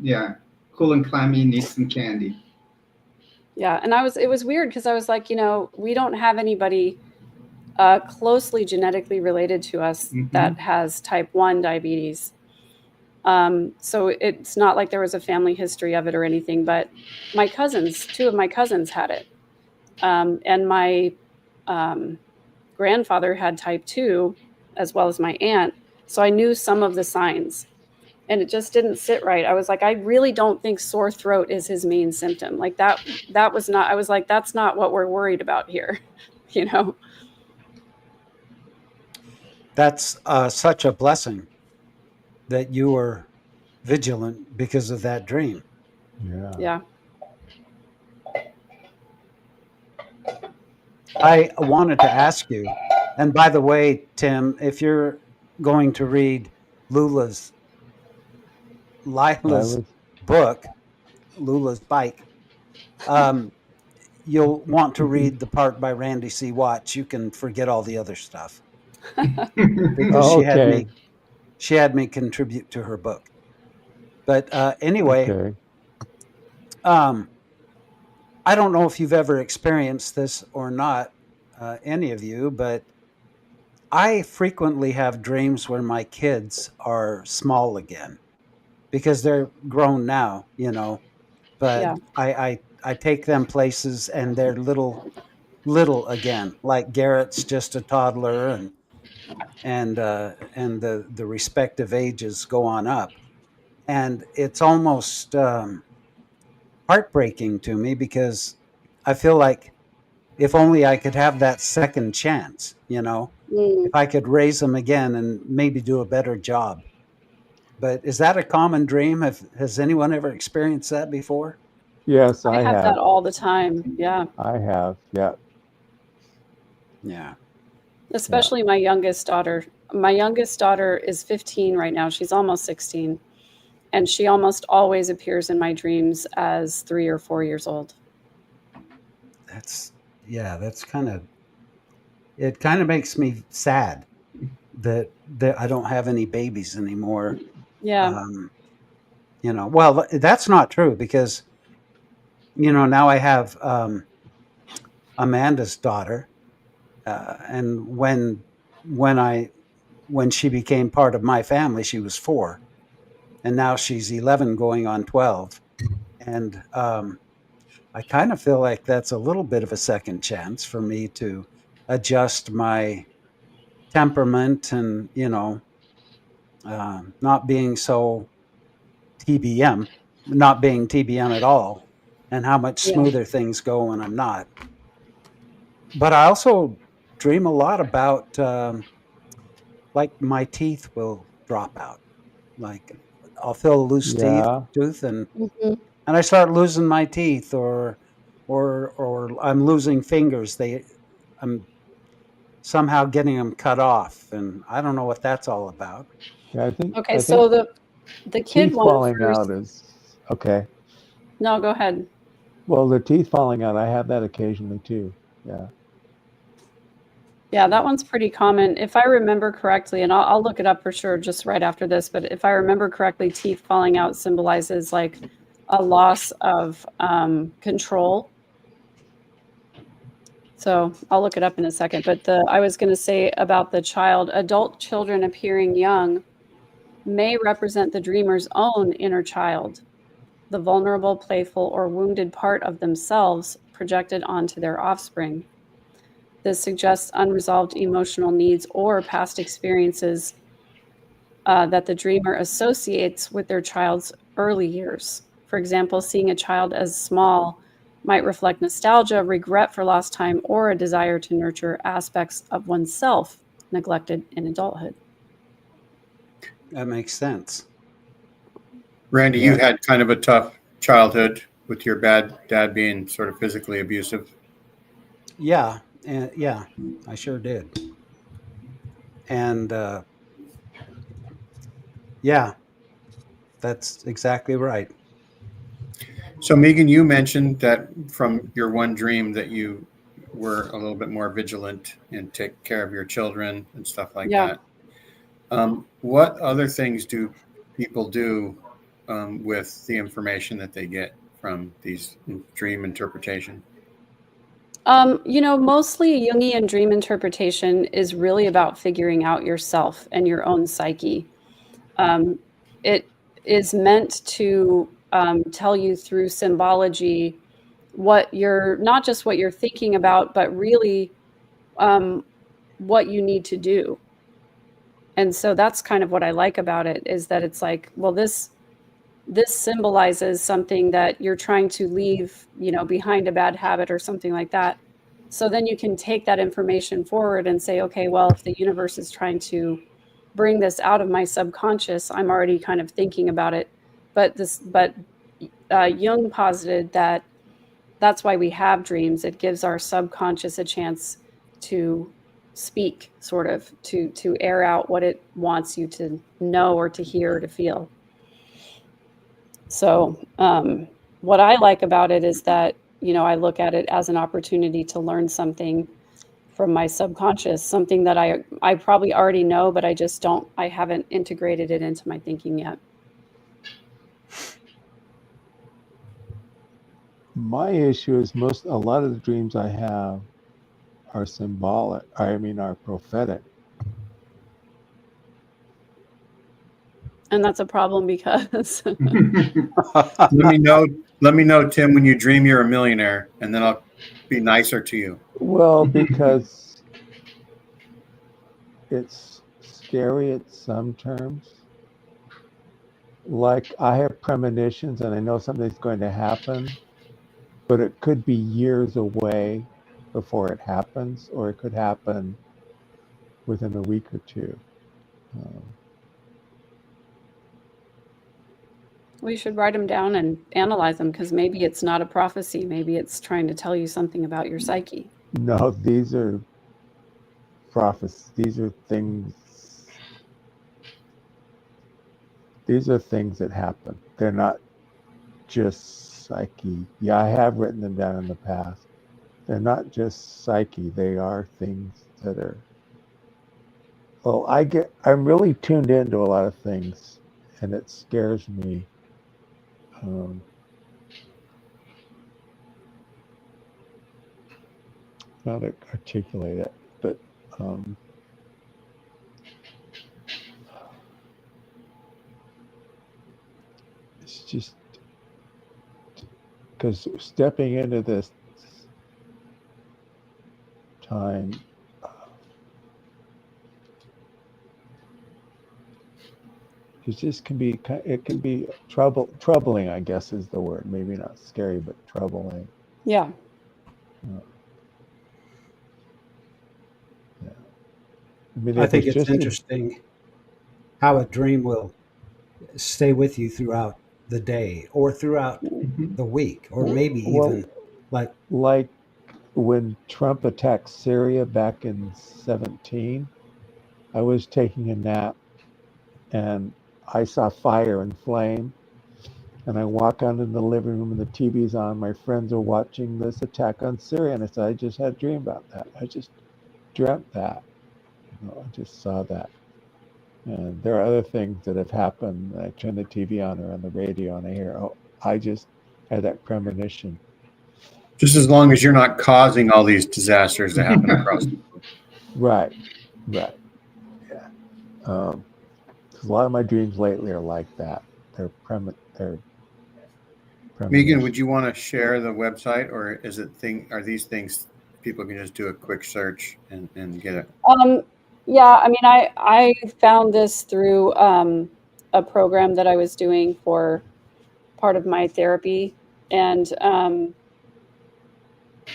Yeah, cool and clammy, needs some candy. Yeah, and it was weird because I was like, we don't have anybody closely genetically related to us that has type 1 diabetes. So it's not like there was a family history of it or anything, but two of my cousins had it. And my grandfather had type 2, as well as my aunt. So I knew some of the signs, and it just didn't sit right. I was like, I really don't think sore throat is his main symptom. Like that was not, I was like, that's not what we're worried about here. That's such a blessing that you were vigilant because of that dream. Yeah. Yeah. I wanted to ask you, and by the way, Tim, if you're going to read Lila's book, Lula's Bike, you'll want to read the part by Randy C. Watts. You can forget all the other stuff. Because she had me contribute to her book. But anyway, I don't know if you've ever experienced this or not, any of you, but I frequently have dreams where my kids are small again because they're grown now, but Yeah. I take them places and they're little again. Like Garrett's just a toddler, and the respective ages go on up, and it's almost heartbreaking to me because I feel like if only I could have that second chance, Mm. if I could raise them again and maybe do a better job. But is that a common dream? Has anyone ever experienced that before? Yes, I I have that have. all the time. Yeah. I have. Yeah. Yeah. Yeah. Especially my youngest daughter. My youngest daughter is 15 right now. She's almost 16. And she almost always appears in my dreams as 3 or 4 years old. That's that's it kind of makes me sad that I don't have any babies anymore. Yeah. Um, well, that's not true because now I have Amanda's daughter, and when she became part of my family, she was 4, and now she's 11, going on 12, and I kind of feel like that's a little bit of a second chance for me to adjust my temperament and not being so TBM, not being TBM at all, and how much Yeah. smoother things go when I'm not. But I also dream a lot about like my teeth will drop out. Like I'll feel a loose Yeah. tooth, and Hmm. I start losing my teeth, or I'm losing fingers. I'm somehow getting them cut off, and I don't know what that's all about. Yeah. Okay. I So think the kid teeth one falling out first. is okay. No, go ahead. Well, the teeth falling out, I have that occasionally too. Yeah. Yeah, that one's pretty common. If I remember correctly, and I'll look it up for sure just right after this, but if I remember correctly, teeth falling out symbolizes like a loss of control. So I'll look it up in a second. But I was going to say about the child, adult children appearing young may represent the dreamer's own inner child, the vulnerable, playful, or wounded part of themselves projected onto their offspring. This suggests unresolved emotional needs or past experiences that the dreamer associates with their child's early years. For example, seeing a child as small might reflect nostalgia, regret for lost time, or a desire to nurture aspects of oneself neglected in adulthood. That makes sense. Randy, you Yeah. had kind of a tough childhood with your bad dad being sort of physically abusive. Yeah, yeah, I sure did. And yeah, that's exactly right. So, Megan, you mentioned that from your one dream that you were a little bit more vigilant and take care of your children and stuff like Yeah. that. What other things do people do with the information that they get from these dream interpretation? Mostly Jungian dream interpretation is really about figuring out yourself and your own psyche. It is meant to tell you through symbology what you're not just what you're thinking about, but really what you need to do. And so that's kind of what I like about it is that it's like, well, this symbolizes something that you're trying to leave, behind a bad habit or something like that. So then you can take that information forward and say, okay, well, if the universe is trying to bring this out of my subconscious, I'm already kind of thinking about it. But Jung posited that that's why we have dreams. It gives our subconscious a chance to speak, sort of, to air out what it wants you to know or to hear or to feel. So what I like about it is that, I look at it as an opportunity to learn something from my subconscious, something that I probably already know, but I haven't integrated it into my thinking yet. My issue is a lot of the dreams I have are symbolic. Are prophetic. And that's a problem because Let me know. Let me know, Tim, when you dream you're a millionaire, and then I'll be nicer to you. Well, because it's scary at some terms. Like I have premonitions and I know something's going to happen, but it could be years away before it happens, or it could happen within a week or two. we should write them down and analyze them, because maybe it's not a prophecy. Maybe it's trying to tell you something about your psyche. No, these are prophecies. These are things that happen. They're not just psyche. Yeah, I have written them down in the past. They're not just psyche. They are things that are. Well, I'm really tuned into a lot of things, and it scares me. How to articulate it, but it's just because stepping into this time, it just can be troubling, I guess is the word. Maybe not scary, but troubling. Yeah. I think it's interesting how a dream will stay with you throughout the day or throughout the week, or maybe even like when Trump attacked Syria back in 2017, I was taking a nap and I saw fire and flame, and I walk out in the living room and the TV's on. My friends are watching this attack on Syria, and I said, I just had a dream about that. I just dreamt that. I just saw that. And there are other things that have happened. I turn the TV on or on the radio and I hear, I just had that premonition. Just as long as you're not causing all these disasters to happen across the world. Right. Yeah. Because a lot of my dreams lately are like that. They're premonition. Megan, would you want to share the website, or are these things people can just do a quick search and get it? Yeah, I mean, I found this through a program that I was doing for part of my therapy, and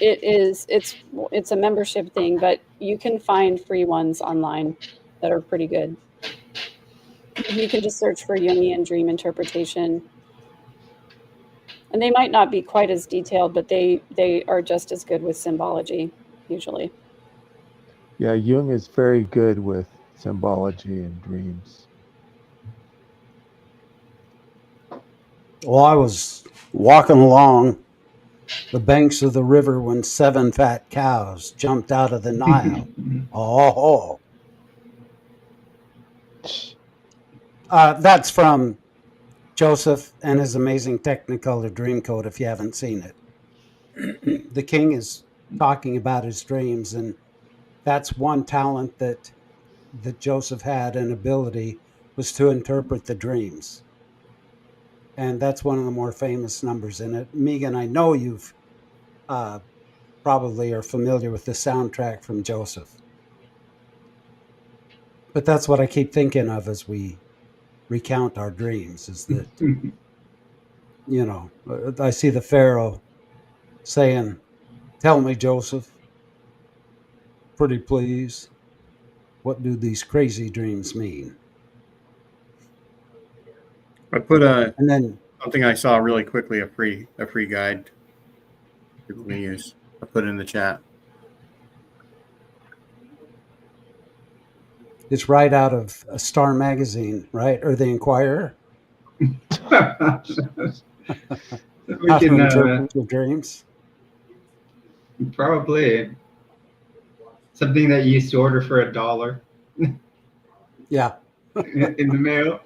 it's a membership thing, but you can find free ones online that are pretty good. You can just search for Jungian dream interpretation, and they might not be quite as detailed, but they are just as good with symbology usually. Yeah, Jung is very good with symbology and dreams. Well, I was walking along the banks of the river when 7 fat cows jumped out of the Nile. That's from Joseph and his amazing Technicolor Dreamcoat, if you haven't seen it. The king is talking about his dreams, and that's one talent that Joseph had, an ability, was to interpret the dreams. And that's one of the more famous numbers in it. Megan, I know you've probably are familiar with the soundtrack from Joseph. But that's what I keep thinking of as we recount our dreams, is that, I see the Pharaoh saying, "Tell me, Joseph, pretty please, what do these crazy dreams mean?" I put and then something I saw really quickly, a free guide people can use. I put it in the chat. It's right out of a Star magazine, right? Or the Inquirer. How to interpret your dreams. Probably something that you used to order for $1. Yeah. In the mail.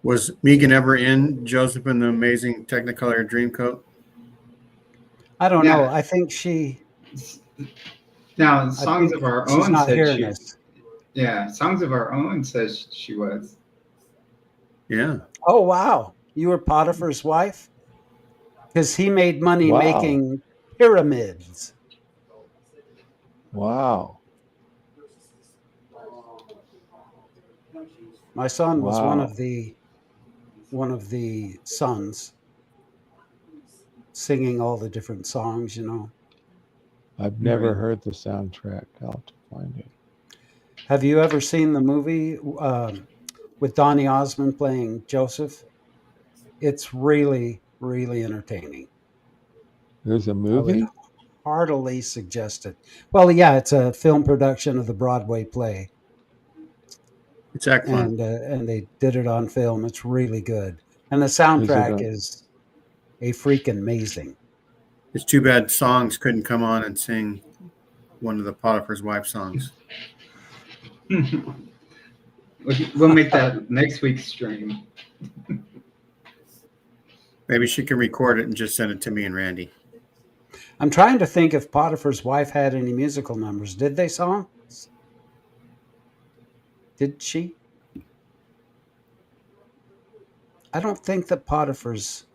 Was Megan ever in Joseph and the Amazing Technicolor Dreamcoat? I don't Yeah. know. I think she. Now, I Songs think of Our she's Own not said hearing she. us. Yeah, Songs of Our Own says she was. Yeah. Oh wow, you were Potiphar's wife because he made money Wow. making pyramids. Wow. My son was Wow. one of the sons singing all the different songs. You know. I've never Right. heard the soundtrack. I'll have to find it. Have you ever seen the movie with Donny Osmond playing Joseph? It's really, really entertaining. There's a I would movie? heartily suggest it. Well, yeah, it's a film production of the Broadway play, It's excellent. and they did it on film. It's really good, and the Is it soundtrack on? is a freaking amazing. It's too bad Songs couldn't come on and sing one of the Potiphar's wife songs. We'll make that next week's stream. Maybe she can record it and just send it to me and Randy. I'm trying to think if Potiphar's wife had any musical numbers. Did they songs? Did she? I don't think that Potiphar's.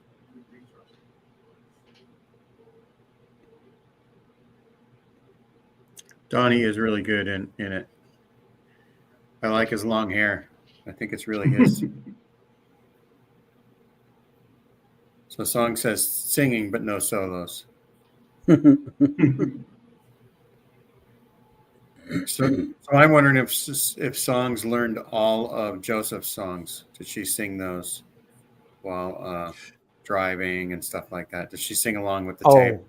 Donnie is really good in it. I like his long hair. I think it's really his. So the song says singing, but no solos. So I'm wondering if Songs learned all of Joseph's songs. Did she sing those while driving and stuff like that? Did she sing along with the tape? Oh,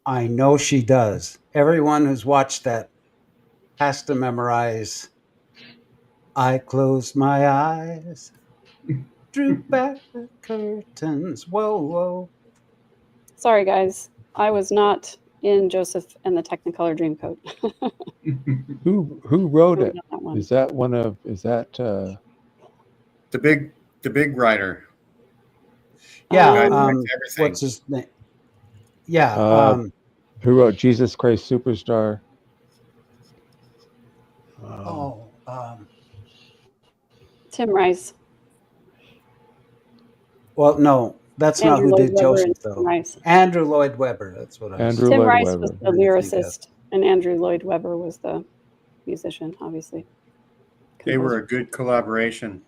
I know she does. Everyone who's watched that has to memorize. I closed my eyes, drew back the curtains. Whoa, whoa. Sorry, guys. I was not in Joseph and the Technicolor Dreamcoat. Who wrote it? Not that one. Is that one of? Is that? The big writer. Yeah. Guy who Um, writes everything. What's his name? Yeah. Who wrote Jesus Christ Superstar? Tim Rice. Well, no, that's not Andrew who Lloyd did Webber Joseph, and Tim though. Rice. Andrew Lloyd Webber. That's what I was. Andrew Tim Lloyd Rice Webber. was the Trying to think of. lyricist, and Andrew Lloyd Webber was the musician, obviously. They were a good collaboration.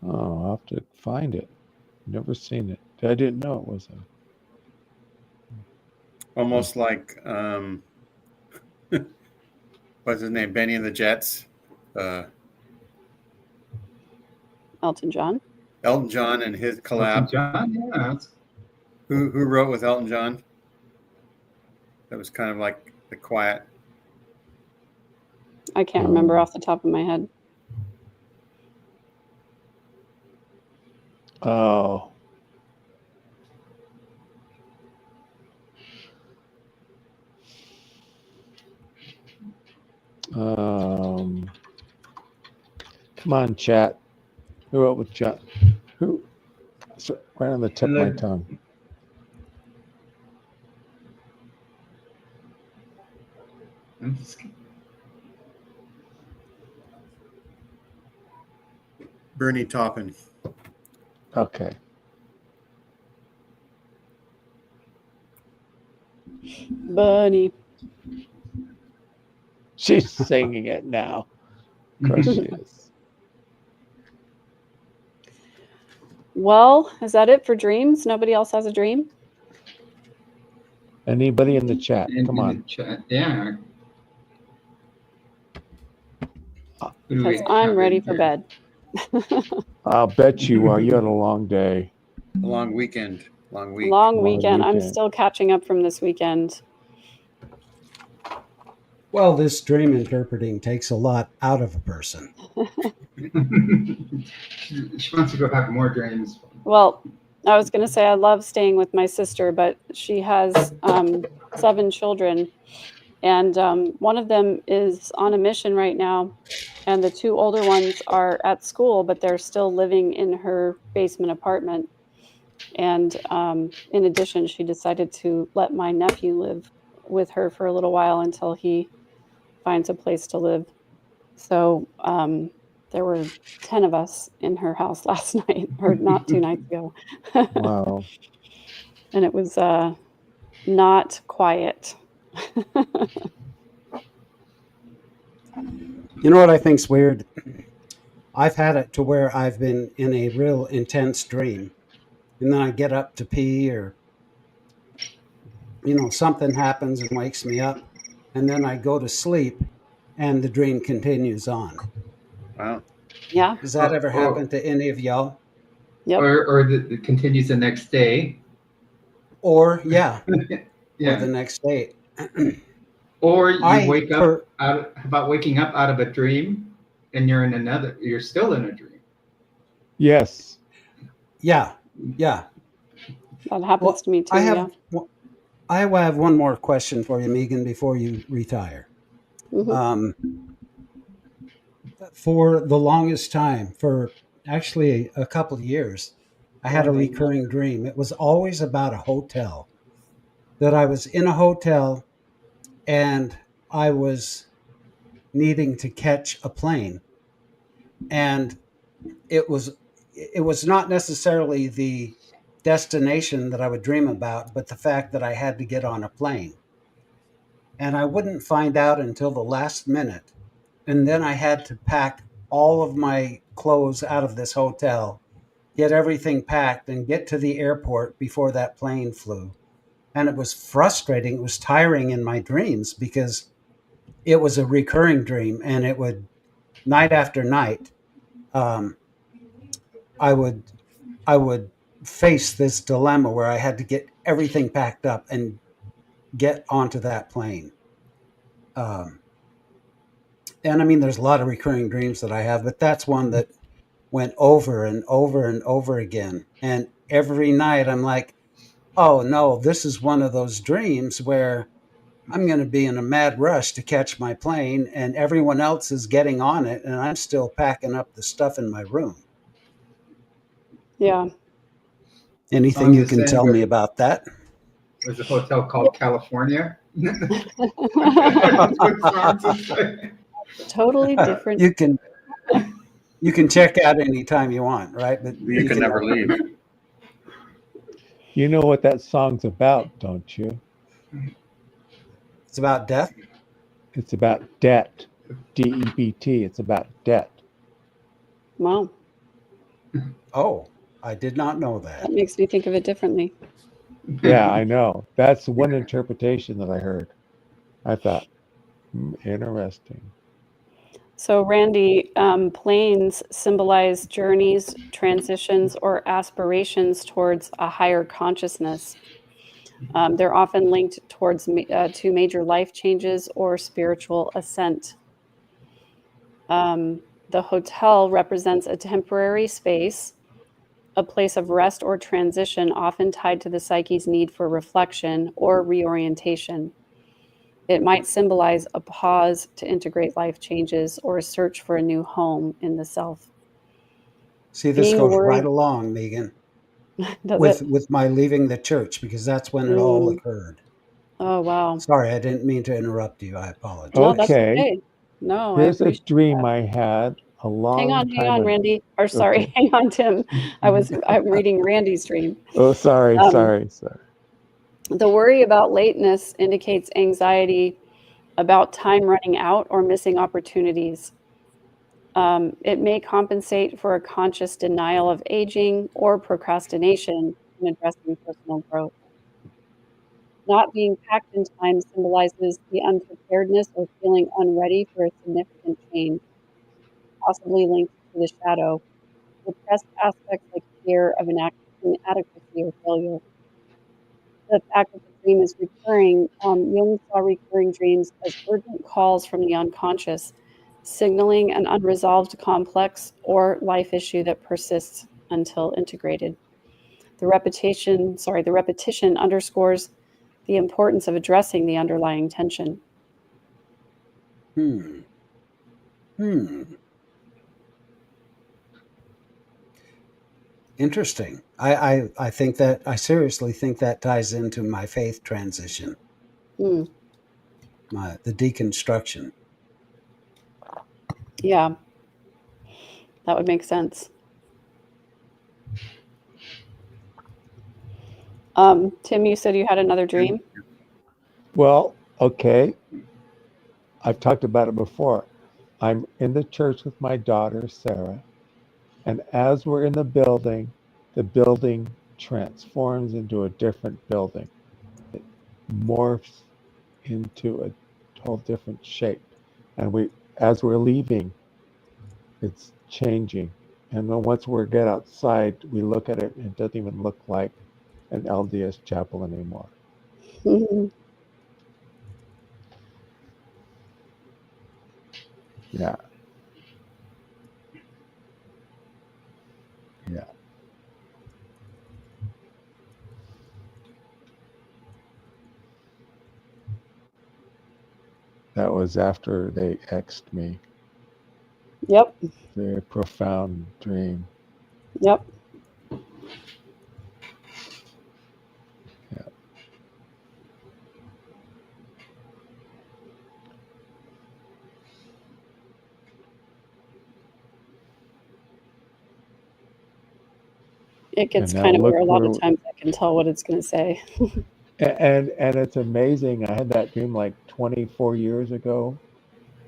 Oh, I'll have to find it. Never seen it. I didn't know it was a. Almost like what's his name? Benny and the Jets. Elton John. Elton John and his collab. John, yeah. Who wrote with Elton John? That was kind of like the quiet. I can't remember off the top of my head. Oh. Come on, chat. Who wrote with John? Who? So, right on the tip of my tongue. Bernie Taupin. Okay. Bunny. She's singing it now. Of course she is. Well, is that it for dreams? Nobody else has a dream? Anybody in the chat? Come In on. the chat. Yeah. Because I'm ready for bed. I'll bet you are. You had a long day. A long weekend. Long week. Long weekend. I'm weekend. still catching up from this weekend. Well, this dream interpreting takes a lot out of a person. She wants to go have more dreams. Well, I was going to say I love staying with my sister, but she has 7 children. And one of them is on a mission right now. And the 2 older ones are at school, but they're still living in her basement apartment. And in addition, she decided to let my nephew live with her for a little while until he finds a place to live. So there were 10 of us in her house last night, or not 2 nights ago. Wow. And it was not quiet. You know what I think's weird? I've had it to where I've been in a real intense dream, and then I get up to pee, or something happens and wakes me up, and then I go to sleep, and the dream continues on. Wow. Yeah. Does that ever Or, happen to any of y'all? Yep. it continues the next day. Or or Yeah. the next day. Or you I wake up per- waking up out of a dream, and you're still in a dream. Yes. yeah. That happens Well, to me too. I Yeah. have one more question for you, Megan, before you retire. Mhm. For the longest time, for actually a couple of years, I had a recurring dream. It was always about a hotel, that I was in a hotel and I was needing to catch a plane. And it was not necessarily the destination that I would dream about, but the fact that I had to get on a plane. And I wouldn't find out until the last minute. And then I had to pack all of my clothes out of this hotel, get everything packed, and get to the airport before that plane flew. And it was frustrating. It was tiring in my dreams because it was a recurring dream, and it would, night after night, um, I would I would face this dilemma where I had to get everything packed up and get onto that plane. Um, and I mean, there's a lot of recurring dreams that I have, but that's one that went over and over and over again. And every night I'm like, oh no, this is one of those dreams where I'm going to be in a mad rush to catch my plane, and everyone else is getting on it, and I'm still packing up the stuff in my room. Yeah. Anything you can tell me about that? Was a hotel called California? That's what songs say. Totally different. You can check out anytime you want, right? But You can never leave. You know what that song's about, don't you? It's about death. It's about debt. DEBT. It's about debt. Wow. Oh, I did not know that. That makes me think of it differently. Yeah, I know. That's one interpretation that I heard. I thought, interesting. So, Randy, planes symbolize journeys, transitions, or aspirations towards a higher consciousness. They're often linked towards to major life changes or spiritual ascent. The hotel represents a temporary space, a place of rest or transition, often tied to the psyche's need for reflection or reorientation. It might symbolize a pause to integrate life changes or a search for a new home in the self. See, this Being goes worried, right along, Megan, does with it? with my leaving the church, because that's when it all Mm, occurred. oh, wow. Sorry, I didn't mean to interrupt you. I apologize. No, that's Okay. okay. No, I Here's a appreciate dream that. I had a Hang long on, time ago. Randy. Or sorry, Okay. hang on, Tim. I'm reading Randy's dream. Oh, sorry. Um, Sorry. the worry about lateness indicates anxiety about time running out or missing opportunities. It may compensate for a conscious denial of aging or procrastination in addressing personal growth. Not being packed in time symbolizes the unpreparedness or feeling unready for a significant change, possibly linked to the shadow. Repressed aspects like fear of inadequacy or failure. The fact that the dream is recurring, Jung saw recurring dreams as urgent calls from the unconscious, signaling an unresolved complex or life issue that persists until integrated. The repetition underscores the importance of addressing the underlying tension. Hmm. Interesting. I think that I seriously think that ties into my faith transition, Hmm. the deconstruction. Yeah, that would make sense. Tim, you said you had another dream. Well, okay. I've talked about it before. I'm in the church with my daughter, Sarah, and as we're in the building transforms into a different building. It morphs into a whole different shape. And as we're leaving, it's changing. And then once we get outside, we look at it and it doesn't even look like an LDS chapel anymore. Mhm. Yeah. Yeah. That was after they X'd me. Yep. Very profound dream. Yep. Yeah. It gets And now kind of where look a lot of where times I can tell what it's going to say. and it's amazing. I had that dream like 24 years ago,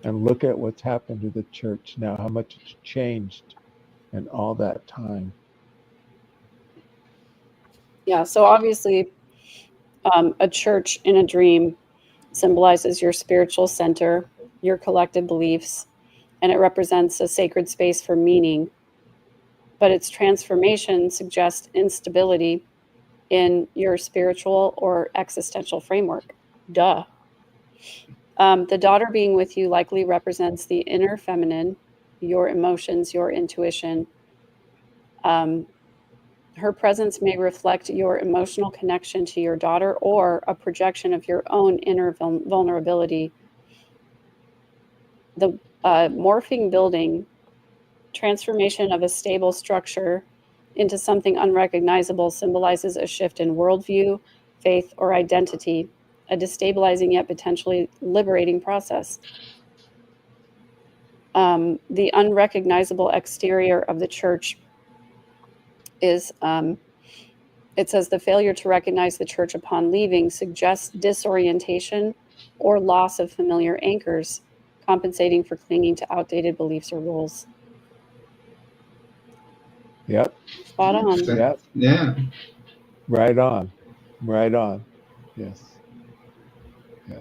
and look at what's happened to the church now, how much it's changed in all that time. Yeah. So obviously, a church in a dream symbolizes your spiritual center, your collective beliefs, and it represents a sacred space for meaning. But its transformation suggests instability in your spiritual or existential framework. Duh. The daughter being with you likely represents the inner feminine, your emotions, your intuition. Um, Her presence may reflect your emotional connection to your daughter or a projection of your own inner vulnerability. The morphing building, transformation of a stable structure into something unrecognizable, symbolizes a shift in worldview, faith, or identity, a destabilizing yet potentially liberating process. The unrecognizable exterior of the church is, it says, the failure to recognize the church upon leaving suggests disorientation or loss of familiar anchors, compensating for clinging to outdated beliefs or roles. Yep. Spot on. Yep. Yeah. Right on. Right on. Yes. Yeah.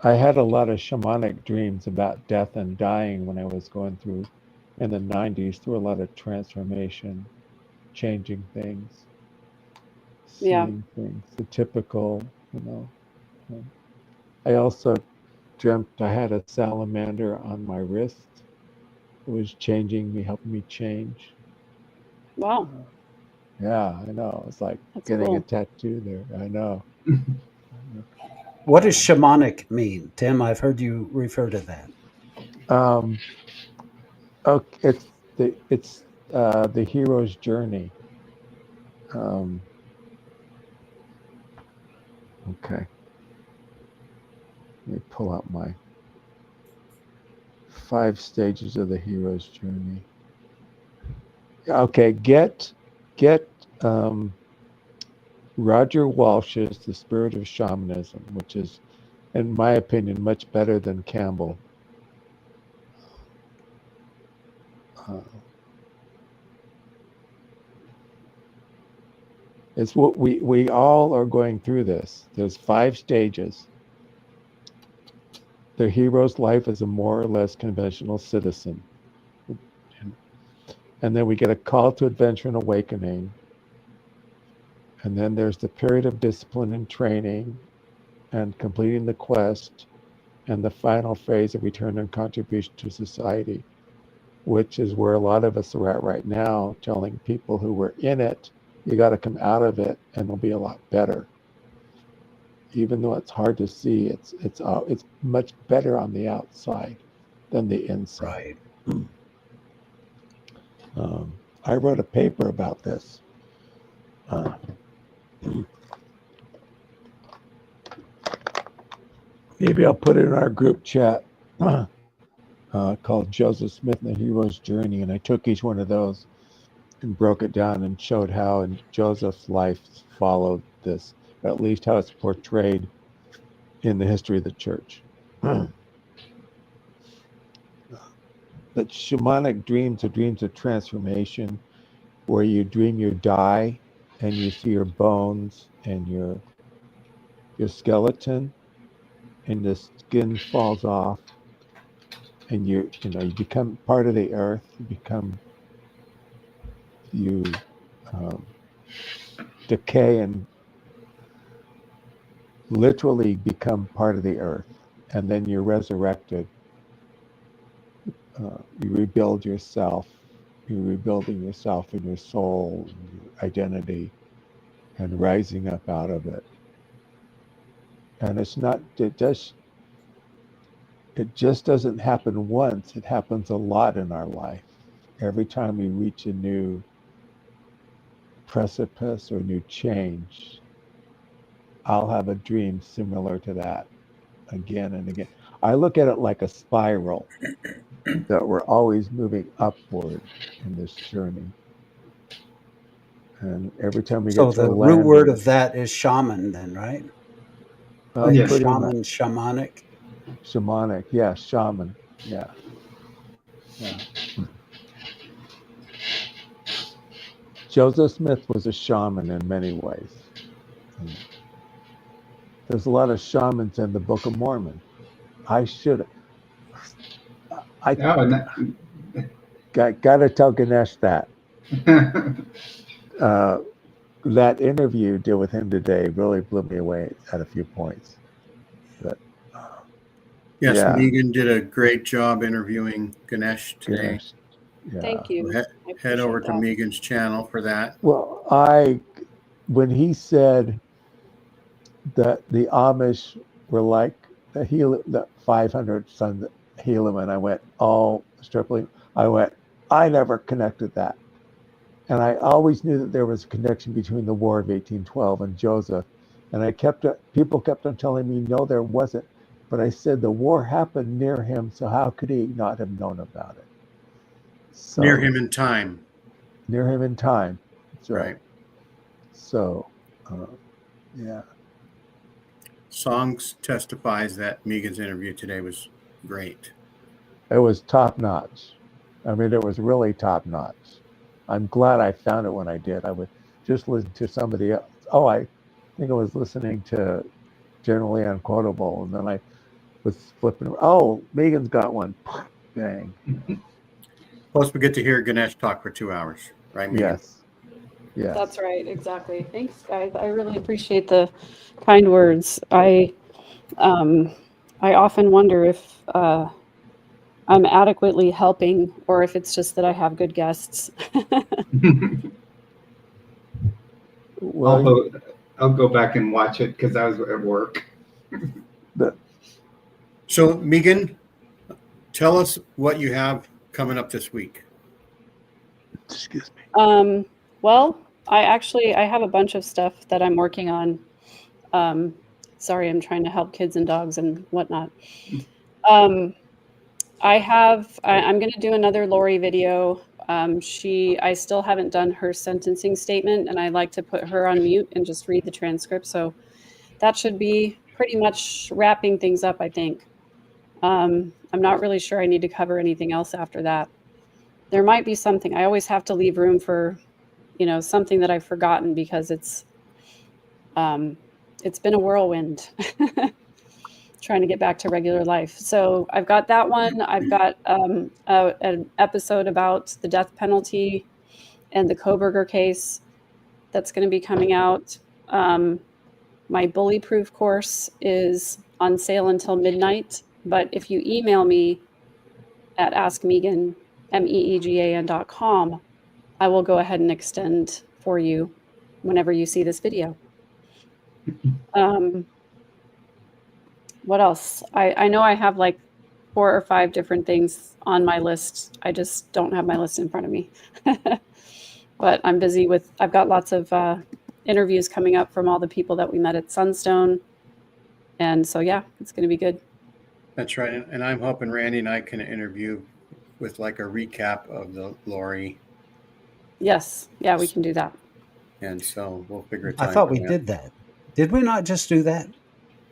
I had a lot of shamanic dreams about death and dying when I was going through in the 90s, through a lot of transformation, changing things, Yeah. seeing things, the typical, you know. um, I also dreamt I had a salamander on my wrist. It was changing me, helping me change. Wow. Uh, yeah, I know. It's like That's getting a cool. tattoo there. I know. What does shamanic mean, Tim? I've heard you refer to that. Um, okay, it's the hero's journey. Um, okay, let me pull out my 5 stages of the hero's journey. Okay, get Roger Walsh's The Spirit of Shamanism, which is, in my opinion, much better than Campbell. Uh, it's what we all are going through this. There's 5 stages. The hero's life as a more or less conventional citizen. And then we get a call to adventure and awakening. And then there's the period of discipline and training and completing the quest, and the final phase of return and contribution to society, which is where a lot of us are at right now, telling people who were in it, you got to come out of it and it'll be a lot better. Even though it's hard to see, it's much better on the outside than the inside. Right. I wrote a paper about this. Maybe I'll put it in our group chat called Joseph Smith and the Hero's Journey. And I took each one of those and broke it down and showed how in Joseph's life followed this, or at least how it's portrayed in the history of the church. That shamanic dreams are dreams of transformation, where you dream you die and you see your bones and your skeleton, and the skin falls off, and you become part of the earth. You decay and literally become part of the earth, and then you're resurrected. You rebuild yourself. You're rebuilding yourself and your soul, and your identity, and rising up out of it. And it just doesn't happen once. It happens a lot in our life. Every time we reach a new precipice or new change, I'll have a dream similar to that again and again. I look at it like a spiral, that we're always moving upward in this journey. And every time we So get to the a root landing, word of that is shaman, then, right? Like Yes. pretty shaman, much. shamanic. Shamanic, yeah, shaman, yeah. Joseph Smith was a shaman in many ways. There's a lot of shamans in the Book of Mormon. I gotta tell Ganesh that. That interview you did with him today really blew me away at a few points. But Yes, yeah. Megan did a great job interviewing Ganesh today. Ganesh, yeah. Thank you. Head over to that. Megan's channel for that. Well, when he said that the Amish were like the 500 sons of Helaman, I went, oh, Stripling. I never connected that. And I always knew that there was a connection between the War of 1812 and Joseph. And people kept on telling me, no, there wasn't. But I said the war happened near him, so how could he not have known about it? So, Near him in time. Near him in time. That's right. Right. So, yeah. Songs testifies that Megan's interview today was great. It was top notch. I mean, it was really top notch. I'm glad I found it when I did. I would just listen to somebody else. Oh, I think I was listening to Generally Unquotable, and then I was flipping. Oh, Megan's got one. Bang. Plus, we get to hear Ganesh talk for 2 hours, right, Megan? Yes. Yes. That's right. Exactly. Thanks, guys. I really appreciate the kind words. I often wonder if I'm adequately helping, or if it's just that I have good guests. Well, I'll go back and watch it because I was at work. So, Megan, tell us what you have coming up this week. Excuse me. Well, I have a bunch of stuff that I'm working on. Sorry, I'm trying to help kids and dogs and whatnot. I'm going to do another Lori video. I still haven't done her sentencing statement, and I like to put her on mute and just read the transcript. So that should be pretty much wrapping things up, I think. I'm not really sure I need to cover anything else after that. There might be something. I always have to leave room for, something that I've forgotten, because it's been a whirlwind trying to get back to regular life. So I've got that one. I've got an episode about the death penalty and the Koberger case that's going to be coming out. My bully proof course is on sale until midnight, but if you email me at askmegan, meegan.com, I will go ahead and extend for you whenever you see this video. What else? I know I have like 4 or 5 different things on my list. I just don't have my list in front of me. But I'm busy with, I've got lots of interviews coming up from all the people that we met at Sunstone. And so, yeah, it's going to be good. That's right. And I'm hoping Randy and I can interview with like a recap of the Lori. Yes. Yeah, we can do that. And so we'll figure it out. I thought we did that. Did we not just do that?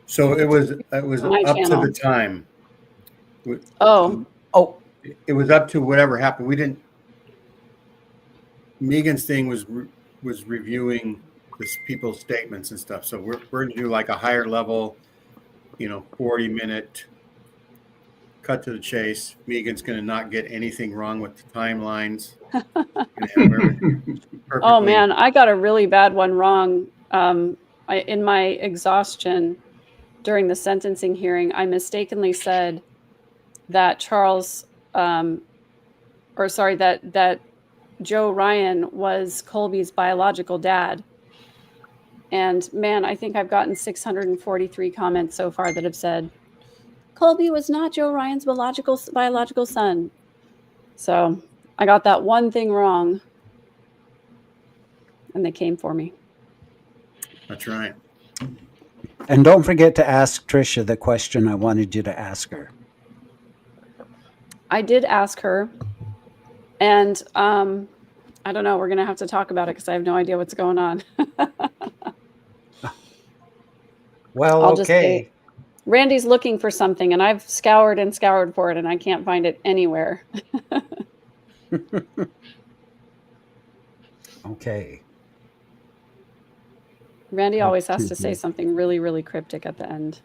So it was My up channel. to the time. Oh, It was up to whatever happened. We didn't. Megan's thing was reviewing this people's statements and stuff. So we're going to do like a higher level, 40-minute cut to the chase. Megan's going to not get anything wrong with the timelines. oh man, I got a really bad one wrong. In my exhaustion during the sentencing hearing, I mistakenly said that that Joe Ryan was Colby's biological dad. And man, I think I've gotten 643 comments so far that have said, Colby was not Joe Ryan's biological son. So I got that one thing wrong. And they came for me. That's right. And don't forget to ask Tricia the question I wanted you to ask her. I did ask her. And I don't know. We're going to have to talk about it because I have no idea what's going on. Well, I'll just say, okay. Randy's looking for something, and I've scoured and scoured for it, and I can't find it anywhere. Okay. Randy always has to say something really, really cryptic at the end.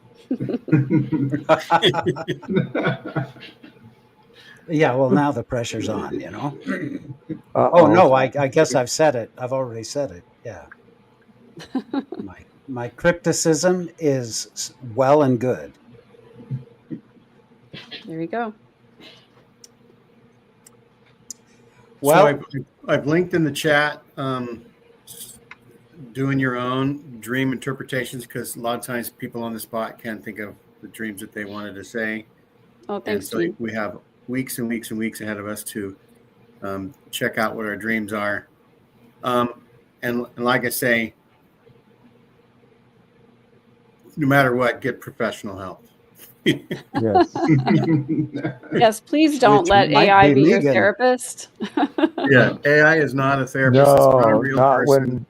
Yeah, well, now the pressure's on, Uh-oh. Oh, no, I guess I've said it. I've already said it. Yeah. My crypticism is well and good. There you go. Well, so I've linked in the chat doing your own dream interpretations, because a lot of times people on the spot can't think of the dreams that they wanted to say. Oh, thanks, and so Gene. we have weeks and weeks and weeks ahead of us to check out what our dreams are. And like I say, no matter what, get professional help. Yes. Yes, please don't Which let might AI be be your Megan. therapist. Yeah, AI is not a therapist. It's not a No, real not person.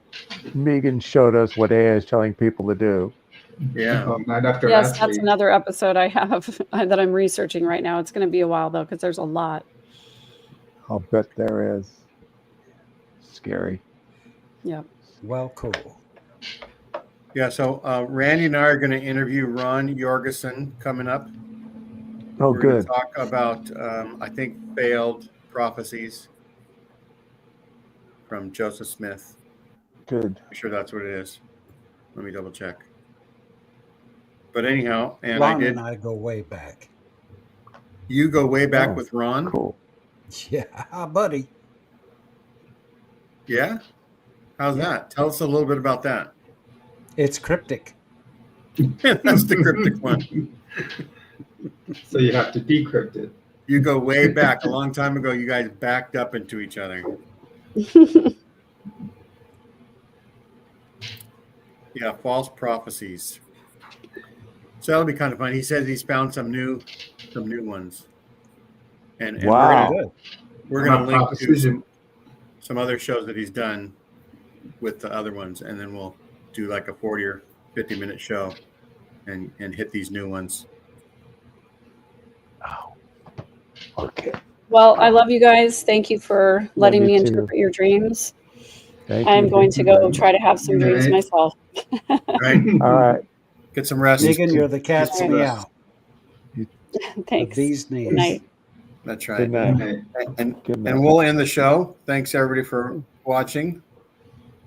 when Megan showed us what AI is telling people to do. Yeah. Not after Yes, last that's week. another episode I have that I'm researching right now. It's going to be a while, though, because there's a lot. I'll bet there is. Scary. Yeah. well, cool. Yeah, so Randy and I are going to interview Ron Jorgensen coming up. Oh, We're going good. to talk about, I think, failed prophecies from Joseph Smith. Good. I'm sure that's what it is. Let me double check. But anyhow, and Lon and I go way back. you go way back Oh, with Ron? Cool. Yeah, buddy. Yeah? How's that? Tell us a little bit about that. It's cryptic. That's the cryptic one. So you have to decrypt it. You go way back. A long time ago, you guys backed up into each other. Yeah, false prophecies. So that'll be kind of fun. He says he's found some new ones. And Wow. we're gonna link to Prophecy. some other shows that he's done with the other ones, and then we'll do like a 40 or 50-minute show and hit these new ones. Oh. Okay. Well, I love you guys. Thank you for letting you me too. interpret your dreams. Thank I'm you. going to go try to have some Good dreams night. myself. Right? All right. Get some rest. Megan, you're the cat's Get some rest. meow. Thanks. The bee's knees. Good night. That's right. Good night. Okay. And Good night. and we'll end the show. Thanks everybody for watching.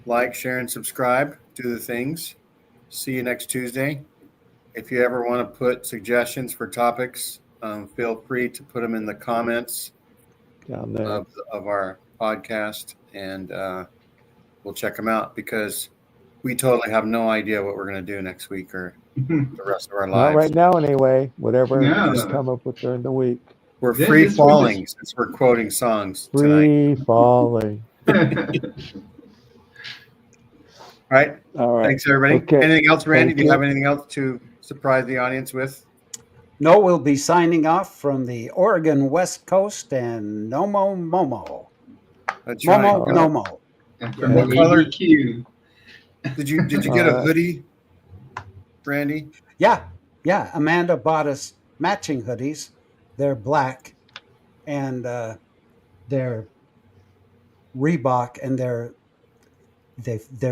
Like, share, and subscribe. Do the things. See you next Tuesday. If you ever want to put suggestions for topics, feel free to put them in the comments Down there. of our podcast, and we'll check them out, because we totally have no idea what we're going to do next week or the rest of our Not lives. right now, anyway. Whatever No. you come up with during the week. We're This- free this was falling just- since we're quoting songs tonight. Free falling. All right. All right. Thanks, everybody. Okay. Anything else, Randy? Thank Do you you. have anything else to surprise the audience with? No, we'll be signing off from the Oregon West Coast and Nomo Momo. That's Momo right. Nomo. And from What the color? ABQ. Did you get a hoodie, Randy? Yeah, Amanda bought us matching hoodies. They're black, and they're Reebok, and they're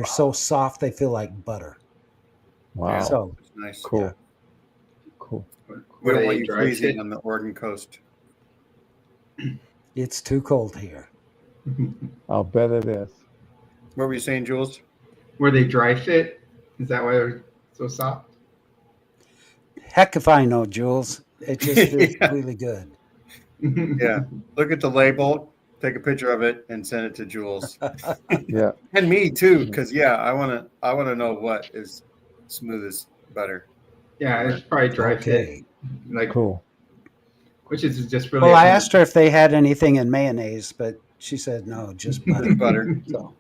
so soft they feel like butter. Wow. So That's nice. Cool. yeah. Cool. We Were don't they want you dry freezing fit? on the Oregon coast. It's too cold here. I'll bet it is. What were you saying, Jules? Were they dry fit? Is that why they're so soft? Heck if I know, Jules. It just feels Yeah. really good. Yeah. Look at the label, take a picture of it, and send it to Jules Yeah. and me too, because I want to know what is smooth as butter. Yeah, it's probably dry fit. Okay. Like, Cool. which is just really. Well, I asked her if they had anything in mayonnaise, but she said no, just butter. Butter. So